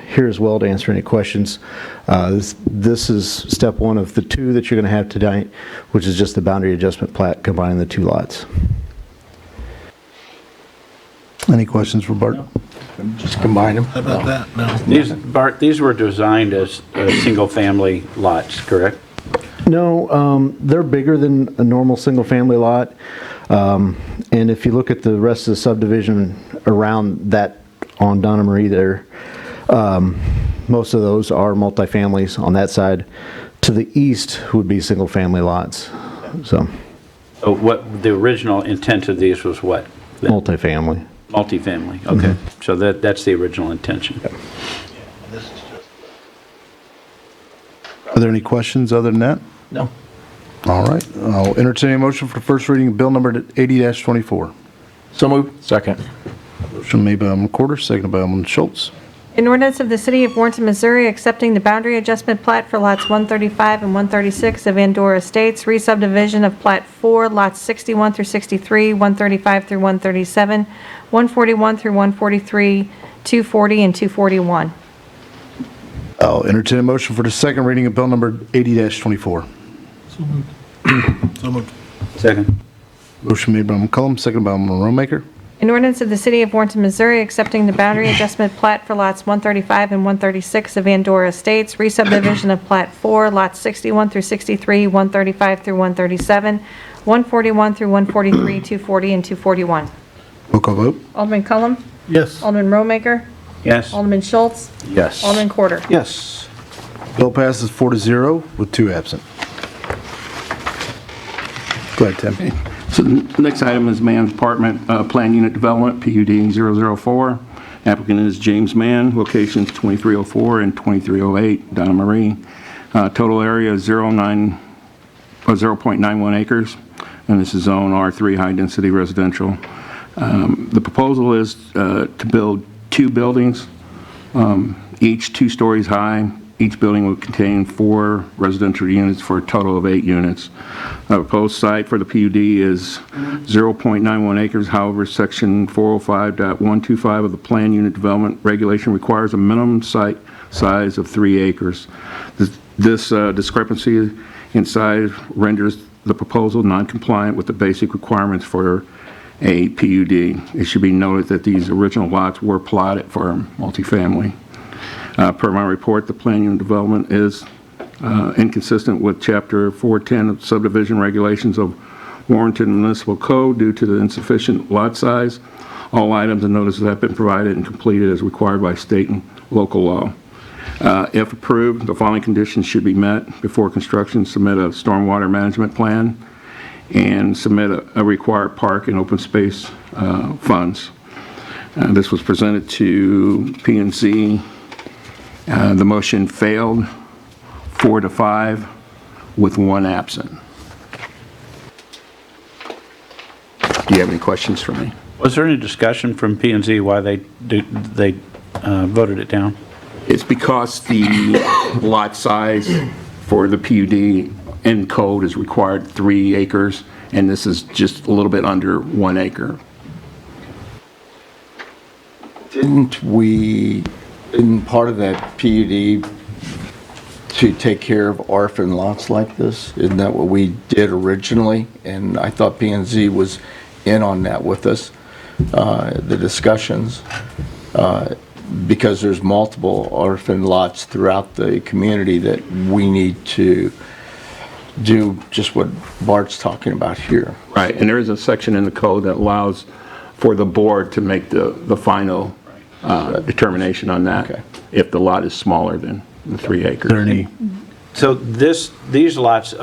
here as well to answer any questions. This is step 1 of the 2 that you're going to have tonight, which is just the boundary adjustment plat combining the 2 lots. Any questions for Bart? Just combine them. How about that? No. Bart, these were designed as single-family lots, correct? No, they're bigger than a normal single-family lot. And if you look at the rest of the subdivision around that on Donna Marie there, most of those are multifamilies on that side. To the east would be single-family lots, so. So what, the original intent of these was what? Multifamily. Multifamily, okay. So that's the original intention. Are there any questions other than that? No. All right. I'll entertain a motion for the first reading of bill number 80-24. So moved. Second. Motion made by Alderman Corder, seconded by Alderman Schultz. An ordinance of the City of Warrenton, Missouri accepting the boundary adjustment plat for lots 135 and 136 of Andorra Estates, re-subdivision of plat 4, lots 61 through 63, 135 through 137, 141 through 143, 240, and 241. I'll entertain a motion for the second reading of bill number 80-24. So moved. Second. Motion made by Alderman Cullum, seconded by Alderman Romaker. An ordinance of the City of Warrenton, Missouri accepting the boundary adjustment plat for lots 135 and 136 of Andorra Estates, re-subdivision of plat 4, lots 61 through 63, 135 through 137, 141 through 143, 240, and 241. Roll call vote. Alderman Cullum? Yes. Alderman Romaker? Yes. Alderman Schultz? Yes. Alderman Corder? Yes. Bill passes 4-0 with 2 absent. Go ahead, Tim. So the next item is Mann's Apartment Plan Unit Development, PUD 004. Applicant is James Mann, locations 2304 and 2308 Donna Marie. Total area is 0.91 acres, and this is zone R3 high-density residential. The proposal is to build 2 buildings, each 2 stories high. Each building will contain 4 residential units for a total of 8 units. The proposed site for the PUD is 0.91 acres. However, section 405.125 of the Plan Unit Development Regulation requires a minimum site size of 3 acres. This discrepancy in size renders the proposal non-compliant with the basic requirements for a PUD. It should be noted that these original lots were plotted for multifamily. Per my report, the plan unit development is inconsistent with Chapter 410 of subdivision regulations of Warrenton Municipal Code due to the insufficient lot size. All items and notices have been provided and completed as required by state and local law. If approved, the following conditions should be met before construction: submit a stormwater management plan and submit a required park and open space funds. This was presented to P&Z. The motion failed 4-5 with 1 absent. Do you have any questions for me? Was there any discussion from P&Z why they voted it down? It's because the lot size for the PUD in code is required 3 acres, and this is just a little bit under 1 acre. Didn't part of that PUD to take care of orphan lots like this? Isn't that what we did originally? And I thought P&Z was in on that with us, the discussions, because there's multiple orphan lots throughout the community that we need to do just what Bart's talking about here. Right, and there is a section in the code that allows for the board to make the final determination on that, Okay. if the lot is smaller than the 3 acres. So these lots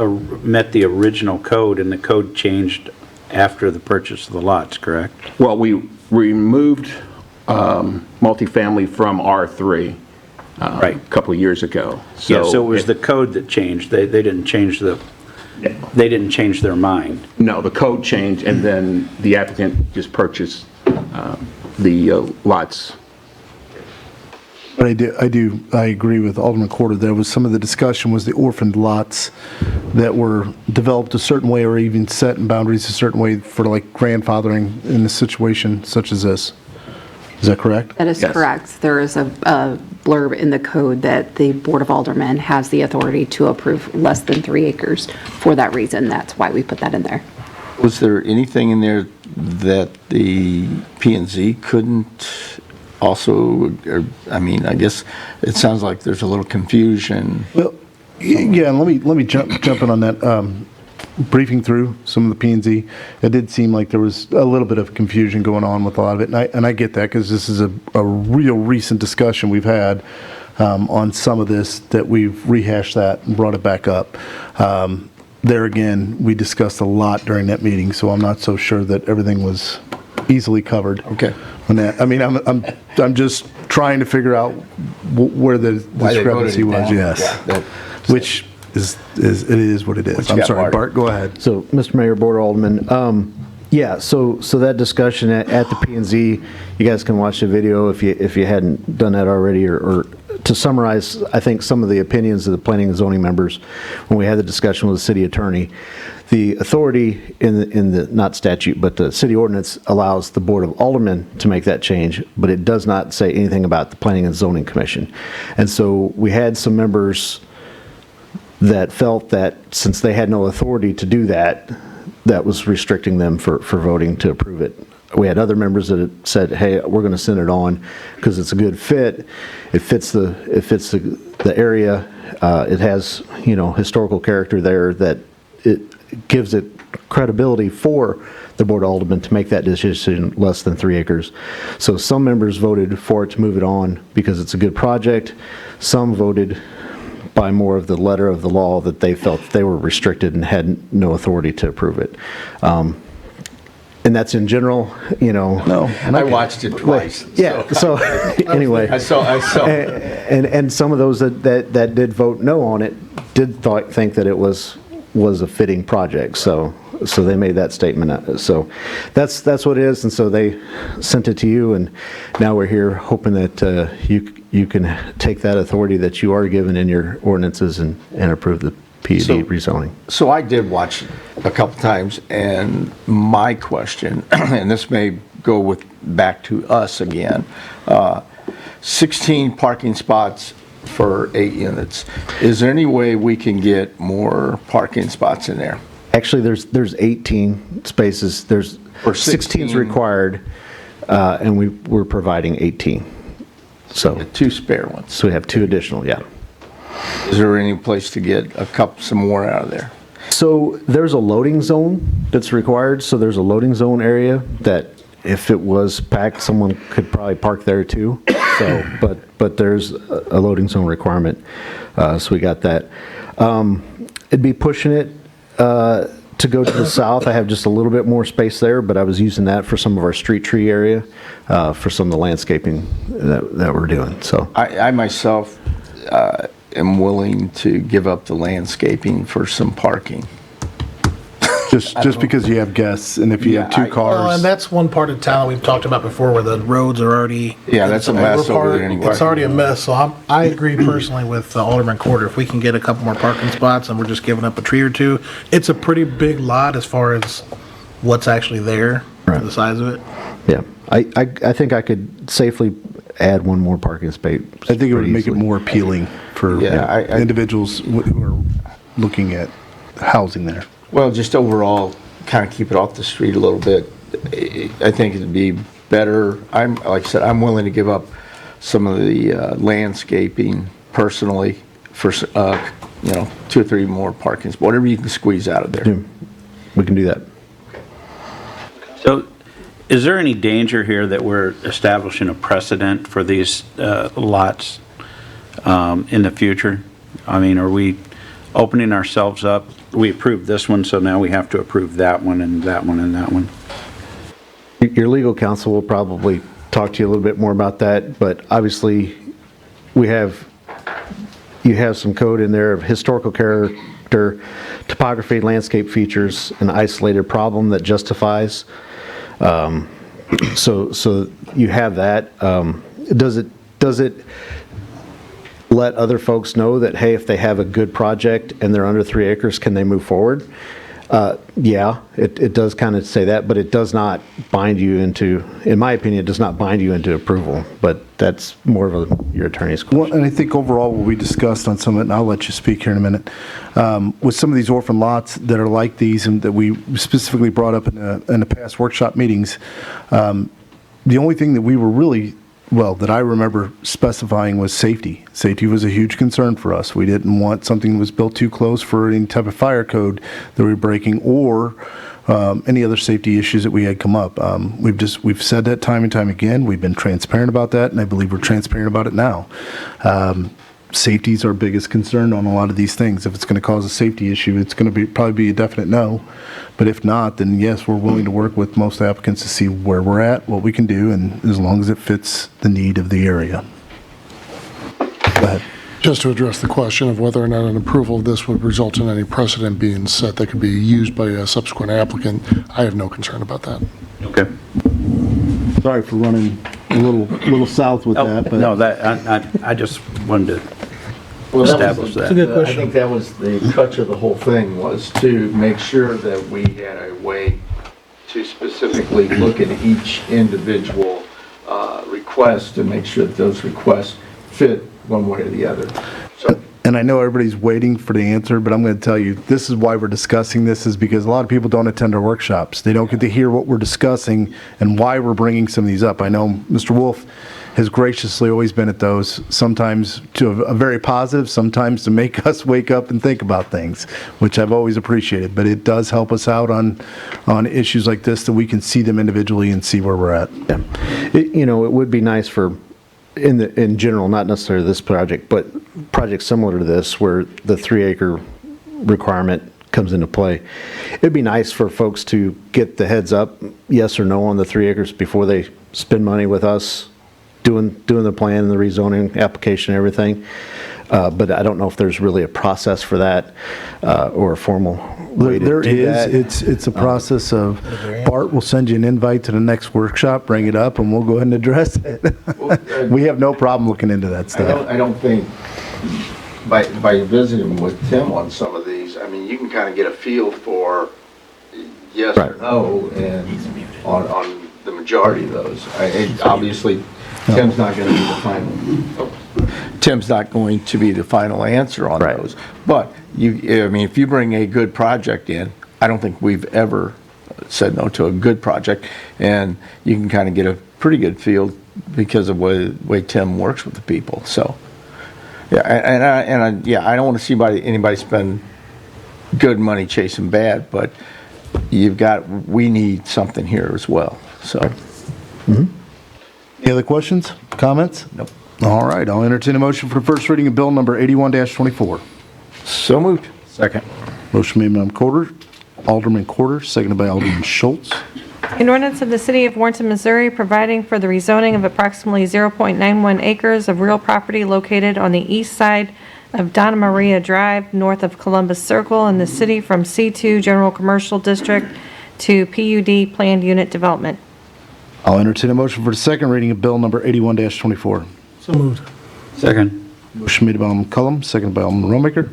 met the original code, and the code changed after the purchase of the lots, correct? Well, we removed multifamily from R3 a couple of years ago. Yeah, so it was the code that changed. They didn't change they didn't change their mind. No, the code changed, and then the applicant just purchased the lots. But I agree with Alderman Corder. There was some of the discussion was the orphaned lots that were developed a certain way or even set in boundaries a certain way for like grandfathering in a situation such as this. Is that correct? That is Yes. correct. There is a blurb in the code that the Board of Aldermen has the authority to approve less than 3 acres. For that reason, that's why we put that in there. Was there anything in there that the P&Z couldn't also, I mean, I guess it sounds like there's a little confusion. Well, yeah, and let me jump in on that. Briefing through some of the P&Z, it did seem like there was a little bit of confusion going on with a lot of it, and I get that because this is a real recent discussion we've had on some of this, that we've rehashed that and brought it back up. There again, we discussed a lot during that meeting, so I'm not so sure that everything was easily covered. Okay. On that, I mean, I'm just trying to figure out where the discrepancy was. Yes, which is it is what it is. I'm sorry, Bart. Go ahead. So, Mr. Mayor, Board of Alderman, yeah, so that discussion at the P&Z, you guys can watch the video if you hadn't done that already, or to summarize, I think some of the opinions of the planning and zoning members when we had the discussion with the city attorney. The authority in the not statute, but the city ordinance allows the Board of Aldermen to make that change, but it does not say anything about the Planning and Zoning Commission. And so we had some members that felt that since they had no authority to do that, that was restricting them for voting to approve it. We had other members that had said, hey, we're going to send it on because it's a good fit. It fits the area. It has, historical character there that it gives it credibility for the Board of Aldermen to make that decision less than 3 acres. So some members voted for it to move it on because it's a good project. Some voted by more of the letter of the law that they felt they were restricted and had no authority to approve it. And that's in general, No, I watched it twice. Yeah, so anyway. I saw. And some of those that did vote no on it did think that it was a fitting project, so they made that statement. So that's what it is, and so they sent it to you, and now we're here hoping that you can take that authority that you are given in your ordinances and approve the PUD rezoning. So I did watch it a couple times, and my question, and this may go back to us again, 16 parking spots for 8 units. Is there any way we can get more parking spots in there? Actually, there's 18 spaces. There's 16 is required, and we're providing 18. So 2 spare ones. So we have 2 additional, yeah. Is there any place to get some more out of there? So there's a loading zone that's required. So there's a loading zone area that if it was packed, someone could probably park there too. So, but there's a loading zone requirement, so we got that. It'd be pushing it to go to the south. I have just a little bit more space there, but I was using that for some of our street tree area, for some of the landscaping that we're doing, so. I myself am willing to give up the landscaping for some parking. Just because you have guests, and if you have two Well, cars. and that's one part of town we've talked about before where the roads are already. Yeah, that's a mess over there anyway. It's already a mess, so I agree personally with Alderman Corder. If we can get a couple more parking spots and we're just giving up a tree or two, it's a pretty big lot as far as what's actually there, Right. the size of it. Yeah, I think I could safely add one more parking space. I think it would make it more appealing for Yeah, individuals who are looking at housing there. Well, just overall, kind of keep it off the street a little bit. I think it'd be better. Like I said, I'm willing to give up some of the landscaping personally for, 2 or 3 more parking spots, whatever you can squeeze out of there. We can do that. So is there any danger here that we're establishing a precedent for these lots in the future? I mean, are we opening ourselves up? We approved this one, so now we have to approve that one and that one and that one. Your legal counsel will probably talk to you a little bit more about that, but obviously you have some code in there of historical character, topography, landscape features, an isolated problem that justifies. So you have that. Does it let other folks know that, hey, if they have a good project and they're under 3 acres, can they move forward? Yeah, it does kind of say that, but it does not bind you into, in my opinion, it does not bind you into approval, but that's more of your attorney's question. Well, and I think overall what we discussed on some of it, and I'll let you speak here in a minute, with some of these orphan lots that are like these and that we specifically brought up in the past workshop meetings, the only thing that we were really, that I remember specifying was safety. Safety was a huge concern for us. We didn't want something that was built too close for any type of fire code that we were breaking or any other safety issues that we had come up. We've said that time and time again. We've been transparent about that, and I believe we're transparent about it now. Safety is our biggest concern on a lot of these things. If it's going to cause a safety issue, it's going to probably be a definite no. But if not, then yes, we're willing to work with most applicants to see where we're at, what we can do, and as long as it fits the need of the area. Go ahead. Just to address the question of whether or not an approval of this would result in any precedent being set that could be used by a subsequent applicant, I have no concern about that. Okay. Sorry for running a little south with that, but No, I just wanted to establish that. I think that was the crutch of the whole thing, was to make sure that we had a way to specifically look at each individual request to make sure that those requests fit one way or the other. So, and I know everybody's waiting for the answer, but I'm going to tell you, this is why we're discussing this, is because a lot of people don't attend our workshops. They don't get to hear what we're discussing and why we're bringing some of these up. I know Mr. Wolf has graciously always been at those, sometimes to a very positive, sometimes to make us wake up and think about things, which I've always appreciated. But it does help us out on issues like this, that we can see them individually and see where we're at. Yeah. It would be nice for, in general, not necessarily this project, but projects similar to this where the 3-acre requirement comes into play. It'd be nice for folks to get the heads up, yes or no, on the 3 acres before they spend money with us doing the plan and the rezoning application and everything. But I don't know if there's really a process for that or a formal way to There do that. it's a process of, Bart will send you an invite to the next workshop, bring it up, and we'll go ahead and address it. We have no problem looking into that stuff. I don't think, by visiting with Tim on some of these, I mean, you can kind of get a feel for yes or no, and on the majority of those. Obviously, Tim's not going to be the final. Tim's not going to be the final answer on those. But if you bring a good project in, I don't think we've ever said no to a good project, and you can kind of get a pretty good feel because of the way Tim works with the people. So, I don't want to see anybody spend good money chasing bad, but we need something here as well. So. Any other questions, comments? Nope. All right, I'll entertain a motion for the first reading of bill number 81-24. So moved. Second. Motion made by Alderman Corder, seconded by Alderman Schultz. An ordinance of the City of Warrenton, Missouri, providing for the rezoning of approximately 0.91 acres of real property located on the east side of Donna Maria Drive, north of Columbus Circle, in the city from C2 General Commercial District to PUD Planned Unit Development. I'll entertain a motion for the second reading of bill number 81-24. So moved. Second. Motion made by Alderman Cullum, seconded by Alderman Romaker.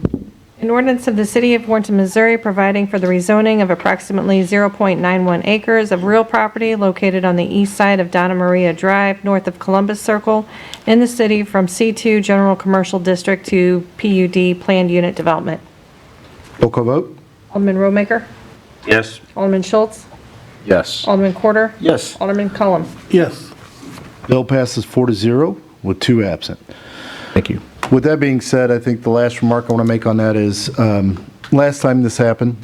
An ordinance of the City of Warrenton, Missouri, providing for the rezoning of approximately 0.91 acres of real property located on the east side of Donna Maria Drive, north of Columbus Circle, in the city from C2 General Commercial District to PUD Planned Unit Development. Roll call vote? Alderman Romaker? Yes. Alderman Schultz? Yes. Alderman Corder? Yes. Alderman Cullum? Yes. Bill passes 4-0 with 2 absent. Thank you. With that being said, I think the last remark I want to make on that is, last time this happened,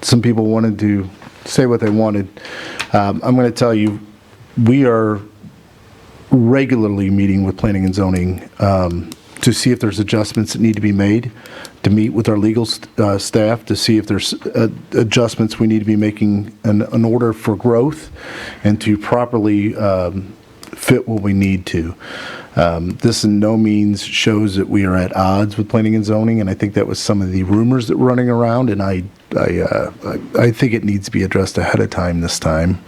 some people wanted to say what they wanted. I'm going to tell you, we are regularly meeting with planning and zoning to see if there's adjustments that need to be made, to meet with our legal staff, to see if there's adjustments we need to be making in order for growth and to properly fit what we need to. This in no means shows that we are at odds with planning and zoning, and I think that was some of the rumors that were running around, and I think it needs to be addressed ahead of time this time,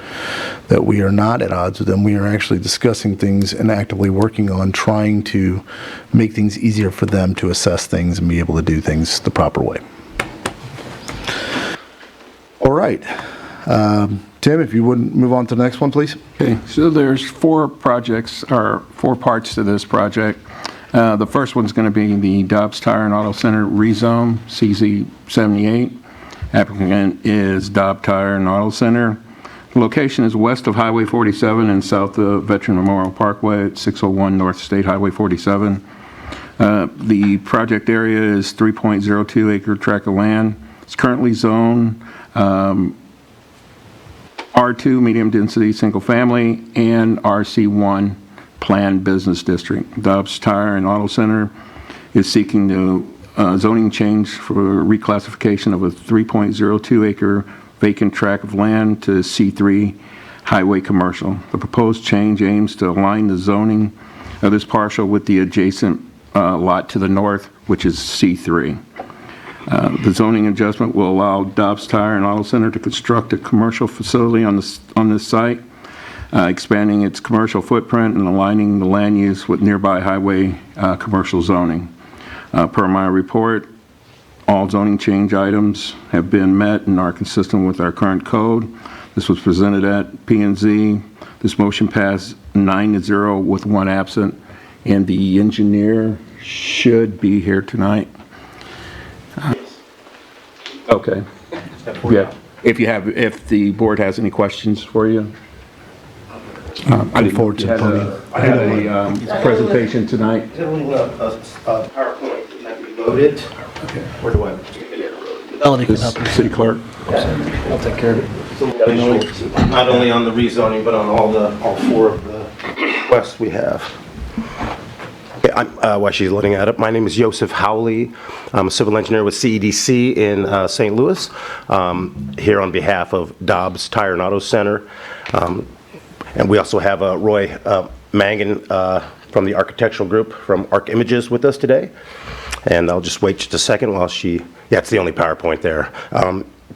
that we are not at odds with them. We are actually discussing things and actively working on trying to make things easier for them to assess things and be able to do things the proper way. All right. Tim, if you wouldn't move on to the next one, please. Okay, so there's 4 projects, or 4 parts to this project. The first one's going to be the Dobbs Tire and Auto Center rezone, CZ 78. Applicant is Dobbs Tire and Auto Center. The location is west of Highway 47 and south of Veteran Memorial Parkway at 601 North State Highway 47. The project area is 3.02 acre tract of land. It's currently zoned R2, medium density, single family, and RC1, planned business district. Dobbs Tire and Auto Center is seeking the zoning change for reclassification of a 3.02 acre vacant tract of land to C3 highway commercial. The proposed change aims to align the zoning of this parcel with the adjacent lot to the north, which is C3. The zoning adjustment will allow Dobbs Tire and Auto Center to construct a commercial facility on this site, expanding its commercial footprint and aligning the land use with nearby highway commercial zoning. Per my report, all zoning change items have been met and are consistent with our current code. This was presented at P&Z. This motion passed 9-0 with 1 absent, and the engineer should be here tonight. Okay. Yeah. If the board has any questions for you. I look forward to I had a presentation tonight. PowerPoint that we loaded. Okay. Where do I? Melanie can help you. City clerk. I'll take care of it. Not only on the rezoning, but on all 4 of the requests we have. Okay, while she's loading that up, my name is Joseph Howley. I'm a civil engineer with CEDC in St. Louis, here on behalf of Dobbs Tire and Auto Center. And we also have Roy Mangan from the architectural group from Arc Images with us today. And I'll just wait just a second while yeah, it's the only PowerPoint there.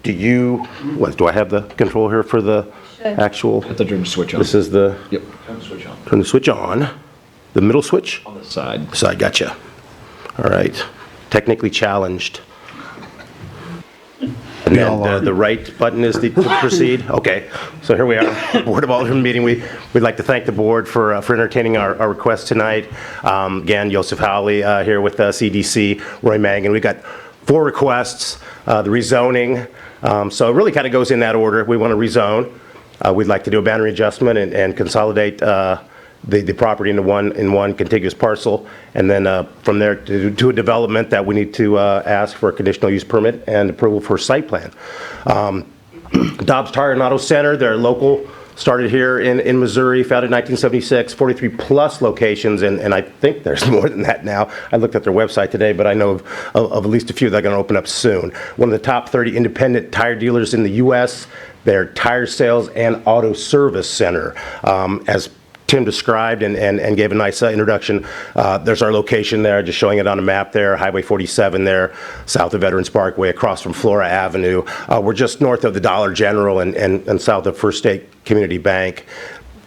Do I have the control here for the actual? Let the turn switch on. This is the. Yep. Turn the switch on. Turn the switch on. The middle switch? On the side. Side, gotcha. All right. Technically challenged. And then the right button is to proceed? Okay. So here we are, Board of Alderman meeting. We'd like to thank the board for entertaining our request tonight. Again, Joseph Howley here with CDC, Roy Mangan. We got 4 requests, the rezoning. So it really kind of goes in that order. We want to rezone. We'd like to do a boundary adjustment and consolidate the property into one contiguous parcel, and then from there to a development that we need to ask for a conditional use permit and approval for site plan. Dobbs Tire and Auto Center, they're a local started here in Missouri, founded in 1976, 43-plus locations, and I think there's more than that now. I looked at their website today, but I know of at least a few that are going to open up soon. One of the top 30 independent tire dealers in the U.S., their tire sales and auto service center. As Tim described and gave a nice introduction. There's our location there, just showing it on a map there, Highway 47 there, south of Veterans Parkway, across from Flora Avenue. We're just north of the Dollar General and south of First State Community Bank.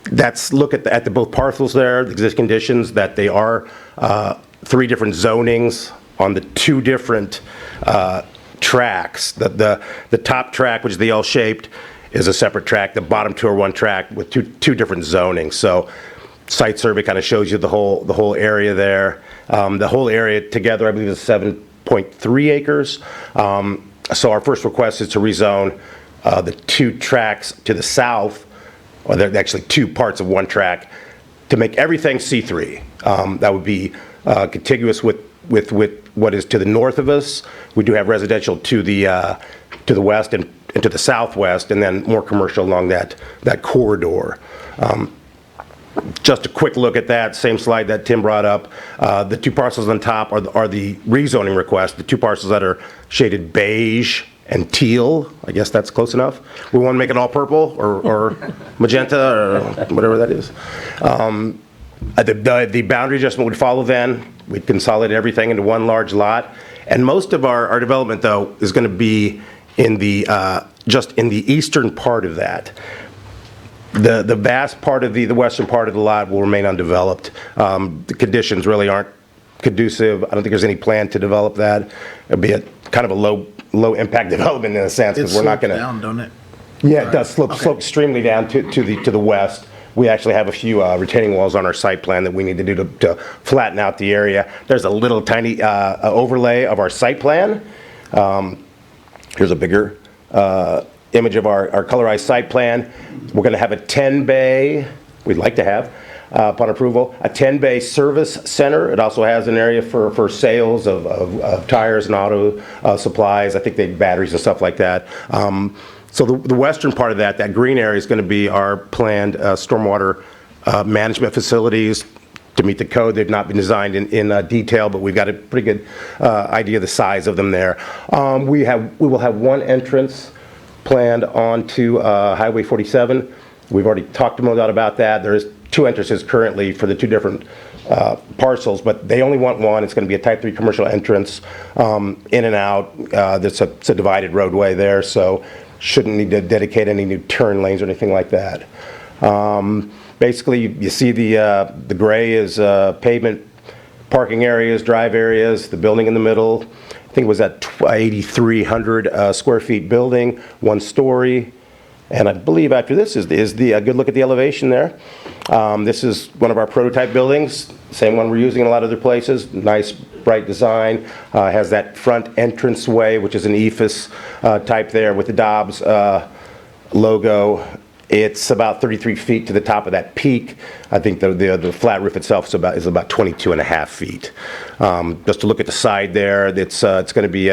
That's look at the both parcels there, the existing conditions, that they are 3 different zonings on the 2 different tracks. The top track, which is the L-shaped, is a separate track. The bottom 2 are one track with two different zonings. So site survey kind of shows you the whole area there. The whole area together, I believe, is 7.3 acres. So our first request is to rezone the 2 tracks to the south, or they're actually 2 parts of one track, to make everything C3. That would be contiguous with what is to the north of us. We do have residential to the west and to the southwest, and then more commercial along that corridor. Just a quick look at that same slide that Tim brought up. The 2 parcels on top are the rezoning request. The 2 parcels that are shaded beige and teal, I guess that's close enough. We want to make it all purple or magenta or whatever that is. The boundary adjustment would follow then. We'd consolidate everything into one large lot. And most of our development, though, is going to be in the just in the eastern part of that. The vast part of the western part of the lot will remain undeveloped. The conditions really aren't conducive. I don't think there's any plan to develop that. It'll be a kind of a low impact development in a sense, because we're not going to. It slopes down, don't it? Yeah, it does slope extremely down to the west. We actually have a few retaining walls on our site plan that we need to do to flatten out the area. There's a little tiny overlay of our site plan. Here's a bigger image of our colorized site plan. We're going to have a 10-bay, we'd like to have, upon approval, a 10-bay service center. It also has an area for sales of tires and auto supplies. I think they batteries and stuff like that. So the western part of that green area is going to be our planned stormwater management facilities to meet the code. They've not been designed in detail, but we've got a pretty good idea of the size of them there. We will have one entrance planned onto Highway 47. We've already talked to MoDOT about that. There's 2 entrances currently for the 2 different parcels, but they only want one. It's going to be a Type 3 commercial entrance in and out. There's a divided roadway there, so shouldn't need to dedicate any new turn lanes or anything like that. Basically, you see the gray is pavement, parking areas, drive areas, the building in the middle. I think it was that 8,300 square feet building, 1 story. And I believe after this is the good look at the elevation there. This is one of our prototype buildings, same one we're using in a lot of other places. Nice, bright design. Has that front entranceway, which is an EFS type there with the Dobbs logo. It's about 33 feet to the top of that peak. I think the flat roof itself is about 22 and a half feet. Just to look at the side there, it's going to be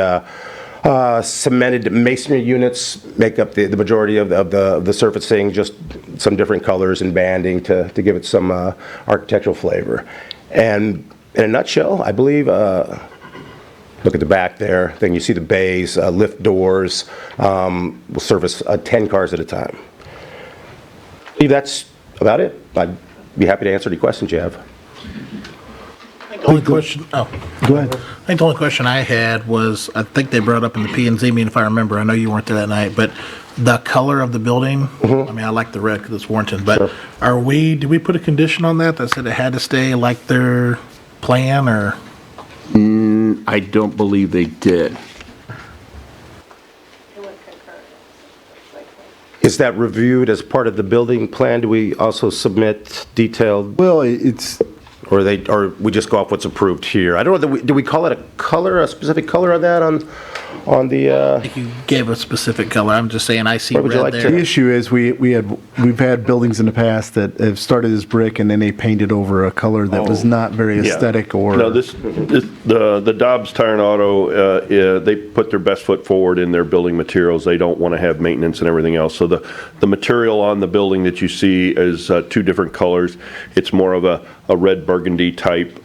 cemented masonry units make up the majority of the surfacing, just some different colors and banding to give it some architectural flavor. And in a nutshell, I believe, look at the back there, then you see the bays, lift doors, will service 10 cars at a time. I believe that's about it. I'd be happy to answer any questions you have. The only question, Go ahead. I think the only question I had was, I think they brought up in the P&Z meeting, if I remember, I know you weren't there that night, but the color of the building, I mean, I like the red because it's Warrenton, but did we put a condition on that said it had to stay like their plan, or? I don't believe they did. Is that reviewed as part of the building plan? Do we also submit detailed? Well, it's... Or we just go off what's approved here? I don't know, do we call it a color, a specific color on that on the, I think you gave a specific color. I'm just saying I see Where would you red like there. The issue is we've had buildings in the past that have started as brick and then they painted over a color that was not very Yeah. aesthetic or. No, the Dobbs Tire and Auto, they put their best foot forward in their building materials. They don't want to have maintenance and everything else. So the material on the building that you see is two different colors. It's more of a red burgundy type,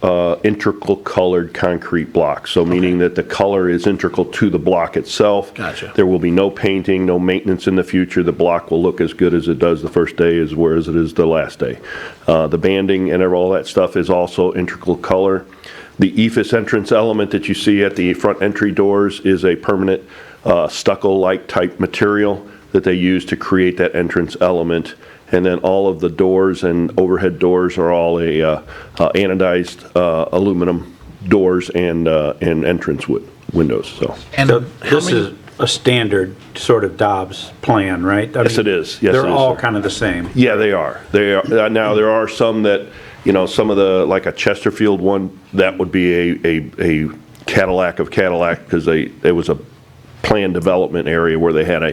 integral colored concrete block. So meaning that the color is integral to the block itself. Gotcha. There will be no painting, no maintenance in the future. The block will look as good as it does the first day as whereas it is the last day. The banding and all that stuff is also integral color. The EFS entrance element that you see at the front entry doors is a permanent stucco-like type material that they use to create that entrance element. And then all of the doors and overhead doors are all anodized aluminum doors and entrance windows. So So this is a standard sort of Dobbs plan, right? Yes, it is. Yes, They're it is, all sir. kind of the same. Yeah, they are. They are. Now, there are some that, some of the, like a Chesterfield one, that would be a Cadillac of Cadillac because it was a planned development area where they had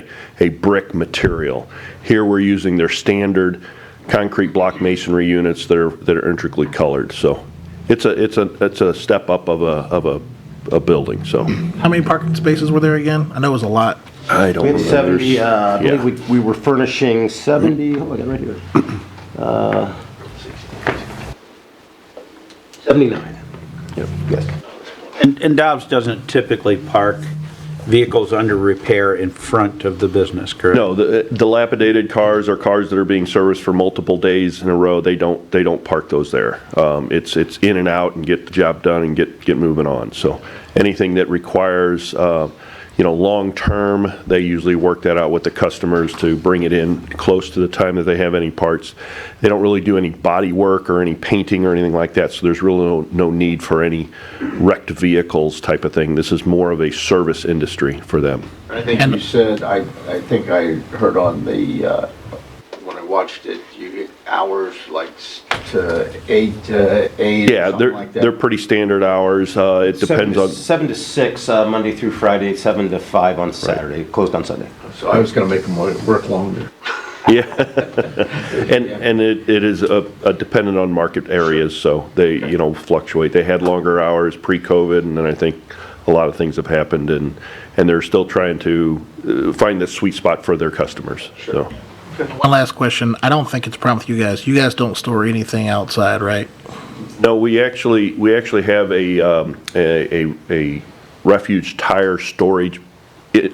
a brick material. Here we're using their standard concrete block masonry units that are intricately colored. So it's a step up of a building. So How many parking spaces were there again? I know it was a lot. I don't we had remember. 70, I believe we were furnishing 70, oh, I got it right here. 79. Yep. Yes. And Dobbs doesn't typically park vehicles under repair in front of the business, correct? No, the dilapidated cars or cars that are being serviced for multiple days in a row, they don't park those there. It's in and out and get the job done and get moving on. So anything that requires, long-term, they usually work that out with the customers to bring it in close to the time that they have any parts. They don't really do any body work or any painting or anything like that, so there's really no need for any wrecked vehicles type of thing. This is more of a service industry for them. I think you said, I think I heard on the, when I watched it, you get hours like to 8 to 8 Yeah, or something like that. they're pretty standard hours. It depends on. 7 to 6, Monday through Friday, 7 to 5 on Saturday, closed on Sunday. So I was going to make them work longer. Yeah, and it is a dependent on market areas, so they, fluctuate. They had longer hours pre-COVID, and then I think a lot of things have happened, and they're still trying to find the sweet spot for their customers, so. One last question. I don't think it's a problem with you guys. You guys don't store anything outside, right? No, we actually have a refuge tire storage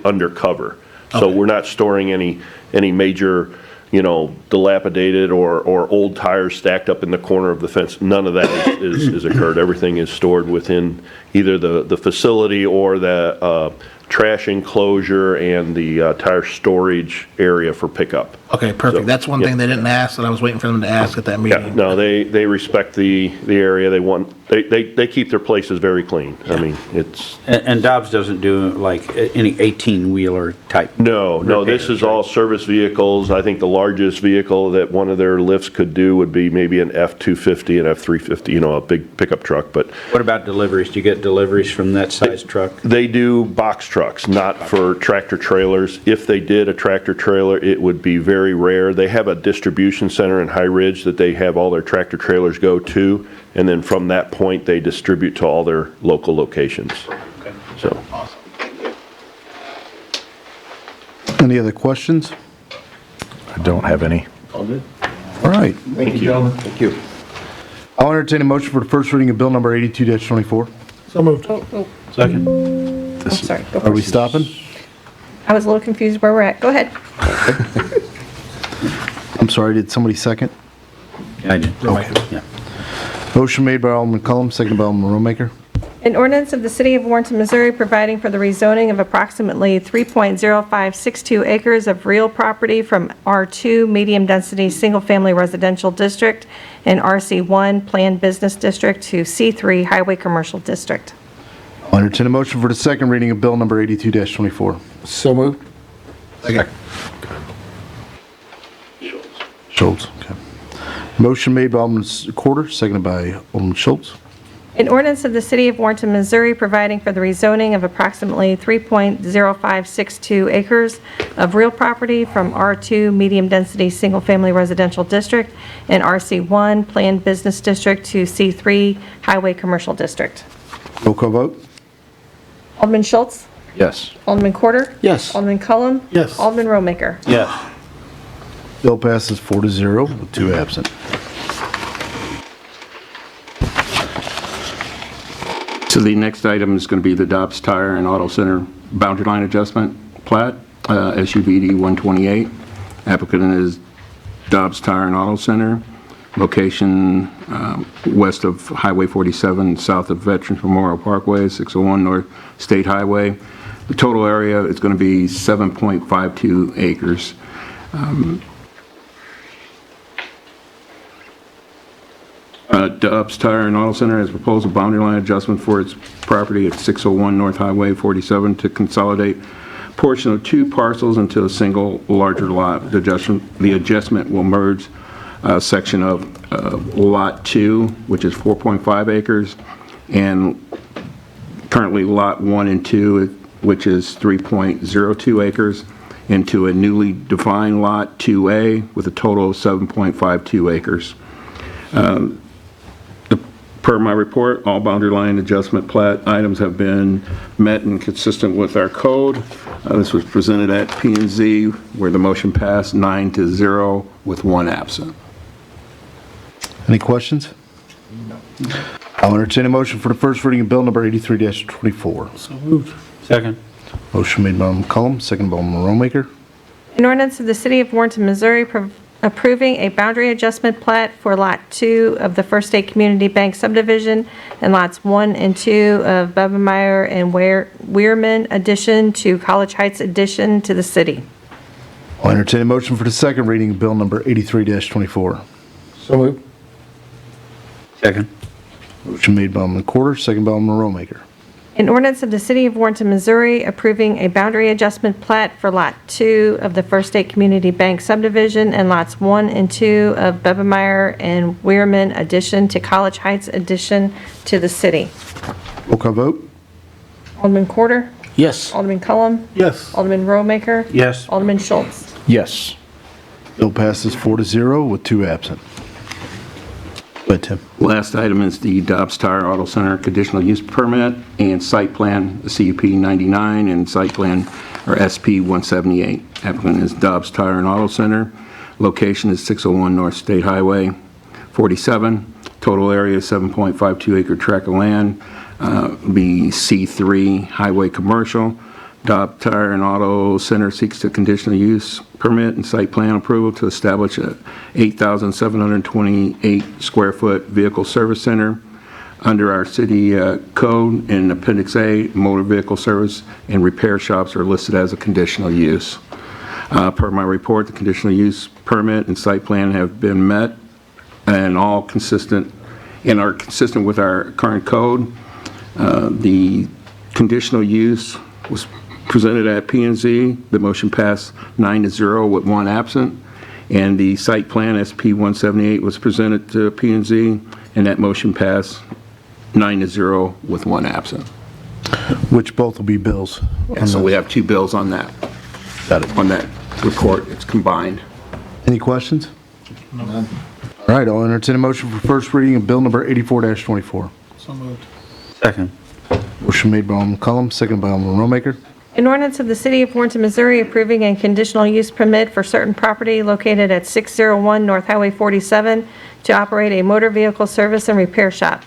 undercover. So we're not storing any major, dilapidated or old tires stacked up in the corner of the fence. None of that is occurred. Everything is stored within either the facility or the trash enclosure and the tire storage area for pickup. Okay, perfect. So, That's one yeah. thing they didn't ask that I was waiting for them to ask at that Yeah, meeting. no, they respect the area. They keep their places very clean. I mean, it's. And Dobbs doesn't do like any 18-wheeler type? No, this is all service vehicles. I think the largest vehicle that one of their lifts could do would be maybe an F-250 and F-350, a big pickup truck, but. What about deliveries? Do you get deliveries from that size truck? They do box trucks, not for tractor trailers. If they did a tractor trailer, it would be very rare. They have a distribution center in High Ridge that they have all their tractor trailers go to, and then from that point, they distribute to all their local locations. Okay. So. Awesome. Any other questions? I don't have any. All good? All right. Thank you, gentlemen. Thank you. I'll entertain a motion for the first reading of bill number 82-24. So moved. Second. I'm sorry. Go Are we first. stopping? I was a little confused where we're at. Go ahead. I'm sorry, did somebody second? I did. Okay. Yeah. Motion made by Alderman Cullum, seconded by Alderman Roemaker. An ordinance of the City of Warrenton, Missouri, providing for the rezoning of approximately 3.0562 acres of real property from R2 Medium Density Single Family Residential District and RC1 Planned Business District to C3 Highway Commercial District. I'll entertain a motion for the second reading of bill number 82-24. So moved? Second. Schultz, okay. Motion made by Alderman Quarter, seconded by Alderman Schultz. An ordinance of the City of Warrenton, Missouri, providing for the rezoning of approximately 3.0562 acres of real property from R2 Medium Density Single Family Residential District and RC1 Planned Business District to C3 Highway Commercial District. Roll call vote? Alderman Schultz? Yes. Alderman Quarter? Yes. Alderman Cullum? Yes. Alderman Romaker? Yes. Bill passes 4-0 with 2 absent. So the next item is going to be the Dobbs Tire and Auto Center boundary line adjustment plat, SUVD 128. Applicant is Dobbs Tire and Auto Center, location west of Highway 47, south of Veterans Memorial Parkway, 601 North State Highway. The total area is going to be 7.52 acres. Dobbs Tire and Auto Center has proposed a boundary line adjustment for its property at 601 North Highway 47 to consolidate portion of 2 parcels into a single larger lot. The adjustment will merge a section of Lot 2, which is 4.5 acres, and currently Lot 1 and 2, which is 3.02 acres, into a newly defined Lot 2A with a total of 7.52 acres. Per my report, all boundary line adjustment plat items have been met and consistent with our code. This was presented at P&Z where the motion passed 9-0 with 1 absent. Any questions? No. I'll entertain a motion for the first reading of bill number 83-24. So moved. Second. Motion made by Alderman Cullum, second by Alderman Romaker. An ordinance of the City of Warrenton, Missouri, approving a boundary adjustment plat for Lot 2 of the First State Community Bank subdivision and Lots 1 and 2 of Bebemeyer and Weirman addition to College Heights addition to the city. I'll entertain a motion for the second reading of bill number 83-24. So moved. Second. Motion made by Alderman Quarter, second by Alderman Romaker. An ordinance of the City of Warrenton, Missouri, approving a boundary adjustment plat for Lot 2 of the First State Community Bank subdivision and Lots 1 and 2 of Bebemeyer and Weirman addition to College Heights addition to the city. Roll call vote? Alderman Quarter? Yes. Alderman Cullum? Yes. Alderman Romaker? Yes. Alderman Schultz? Yes. Bill passes 4-0 with 2 absent. Go ahead, Tim. Last item is the Dobbs Tire Auto Center conditional use permit and site plan, CUP 99 and site plan or SP 178. Applicant is Dobbs Tire and Auto Center. Location is 601 North State Highway 47. Total area is 7.52 acre tract of land. Be C3 Highway Commercial. Dobbs Tire and Auto Center seeks a conditional use permit and site plan approval to establish a 8,728 square foot vehicle service center. Under our city code in Appendix A, motor vehicle service and repair shops are listed as a conditional use. Per my report, the conditional use permit and site plan have been met and all consistent and are consistent with our current code. The conditional use was presented at P&Z. The motion passed 9-0 with 1 absent. And the site plan, SP 178, was presented to P&Z, and that motion passed 9-0 with 1 absent. Which both will be bills. And so we have 2 bills on that. Got it. On that report, it's combined. Any questions? None. All right, I'll entertain a motion for first reading of bill number 84-24. So moved. Second. Motion made by Alderman Cullum, second by Alderman Romaker. An ordinance of the City of Warrenton, Missouri, approving a conditional use permit for certain property located at 601 North Highway 47 to operate a motor vehicle service and repair shop.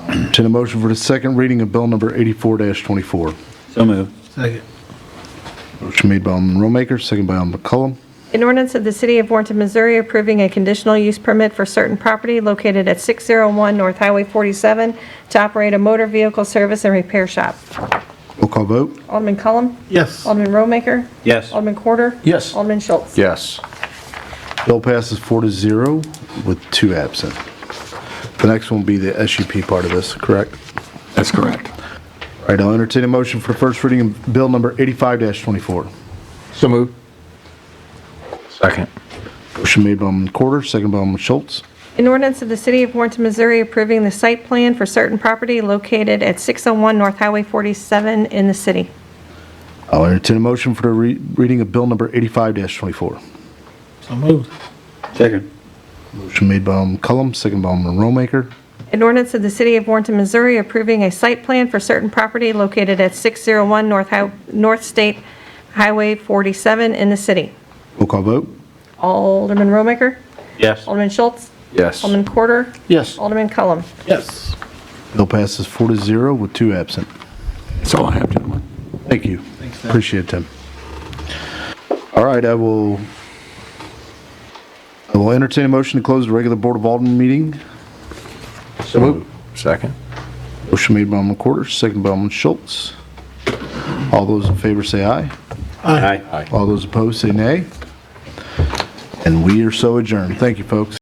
Entertain a motion for the second reading of bill number 84-24. So moved. Second. Motion made by Alderman Romaker, second by Alderman Cullum. An ordinance of the City of Warrenton, Missouri, approving a conditional use permit for certain property located at 601 North Highway 47 to operate a motor vehicle service and repair shop. Roll call vote? Alderman Cullum? Yes. Alderman Romaker? Yes. Alderman Quarter? Yes. Alderman Schultz? Yes. Bill passes 4-0 with 2 absent. The next one will be the SUP part of this, correct? That's correct. All right, I'll entertain a motion for the first reading of bill number 85-24. So moved. Second. Motion made by Alderman Quarter, second by Alderman Schultz. An ordinance of the City of Warrenton, Missouri approving the site plan for certain property located at 601 North Highway 47 in the city. I'll entertain a motion for the reading of bill number 85-24. So moved. Second. Motion made by Alderman Cullum, second by Alderman Rollmaker. An ordinance of the City of Warrenton, Missouri approving a site plan for certain property located at 601 North State Highway 47 in the city. Roll call vote. Alderman Rollmaker? Yes. Alderman Schultz? Yes. Alderman Corder? Yes. Alderman Cullum? Yes. Bill passes 4-0 with 2 absent. That's all I have, gentlemen. Thank you. Appreciate it, Tim. All right, I will entertain a motion to close the regular Board of Alderman meeting. So moved. Second. Motion made by Alderman Corder, second by Alderman Schultz. All those in favor say aye. Aye. All those opposed say nay. And we are so adjourned. Thank you, folks.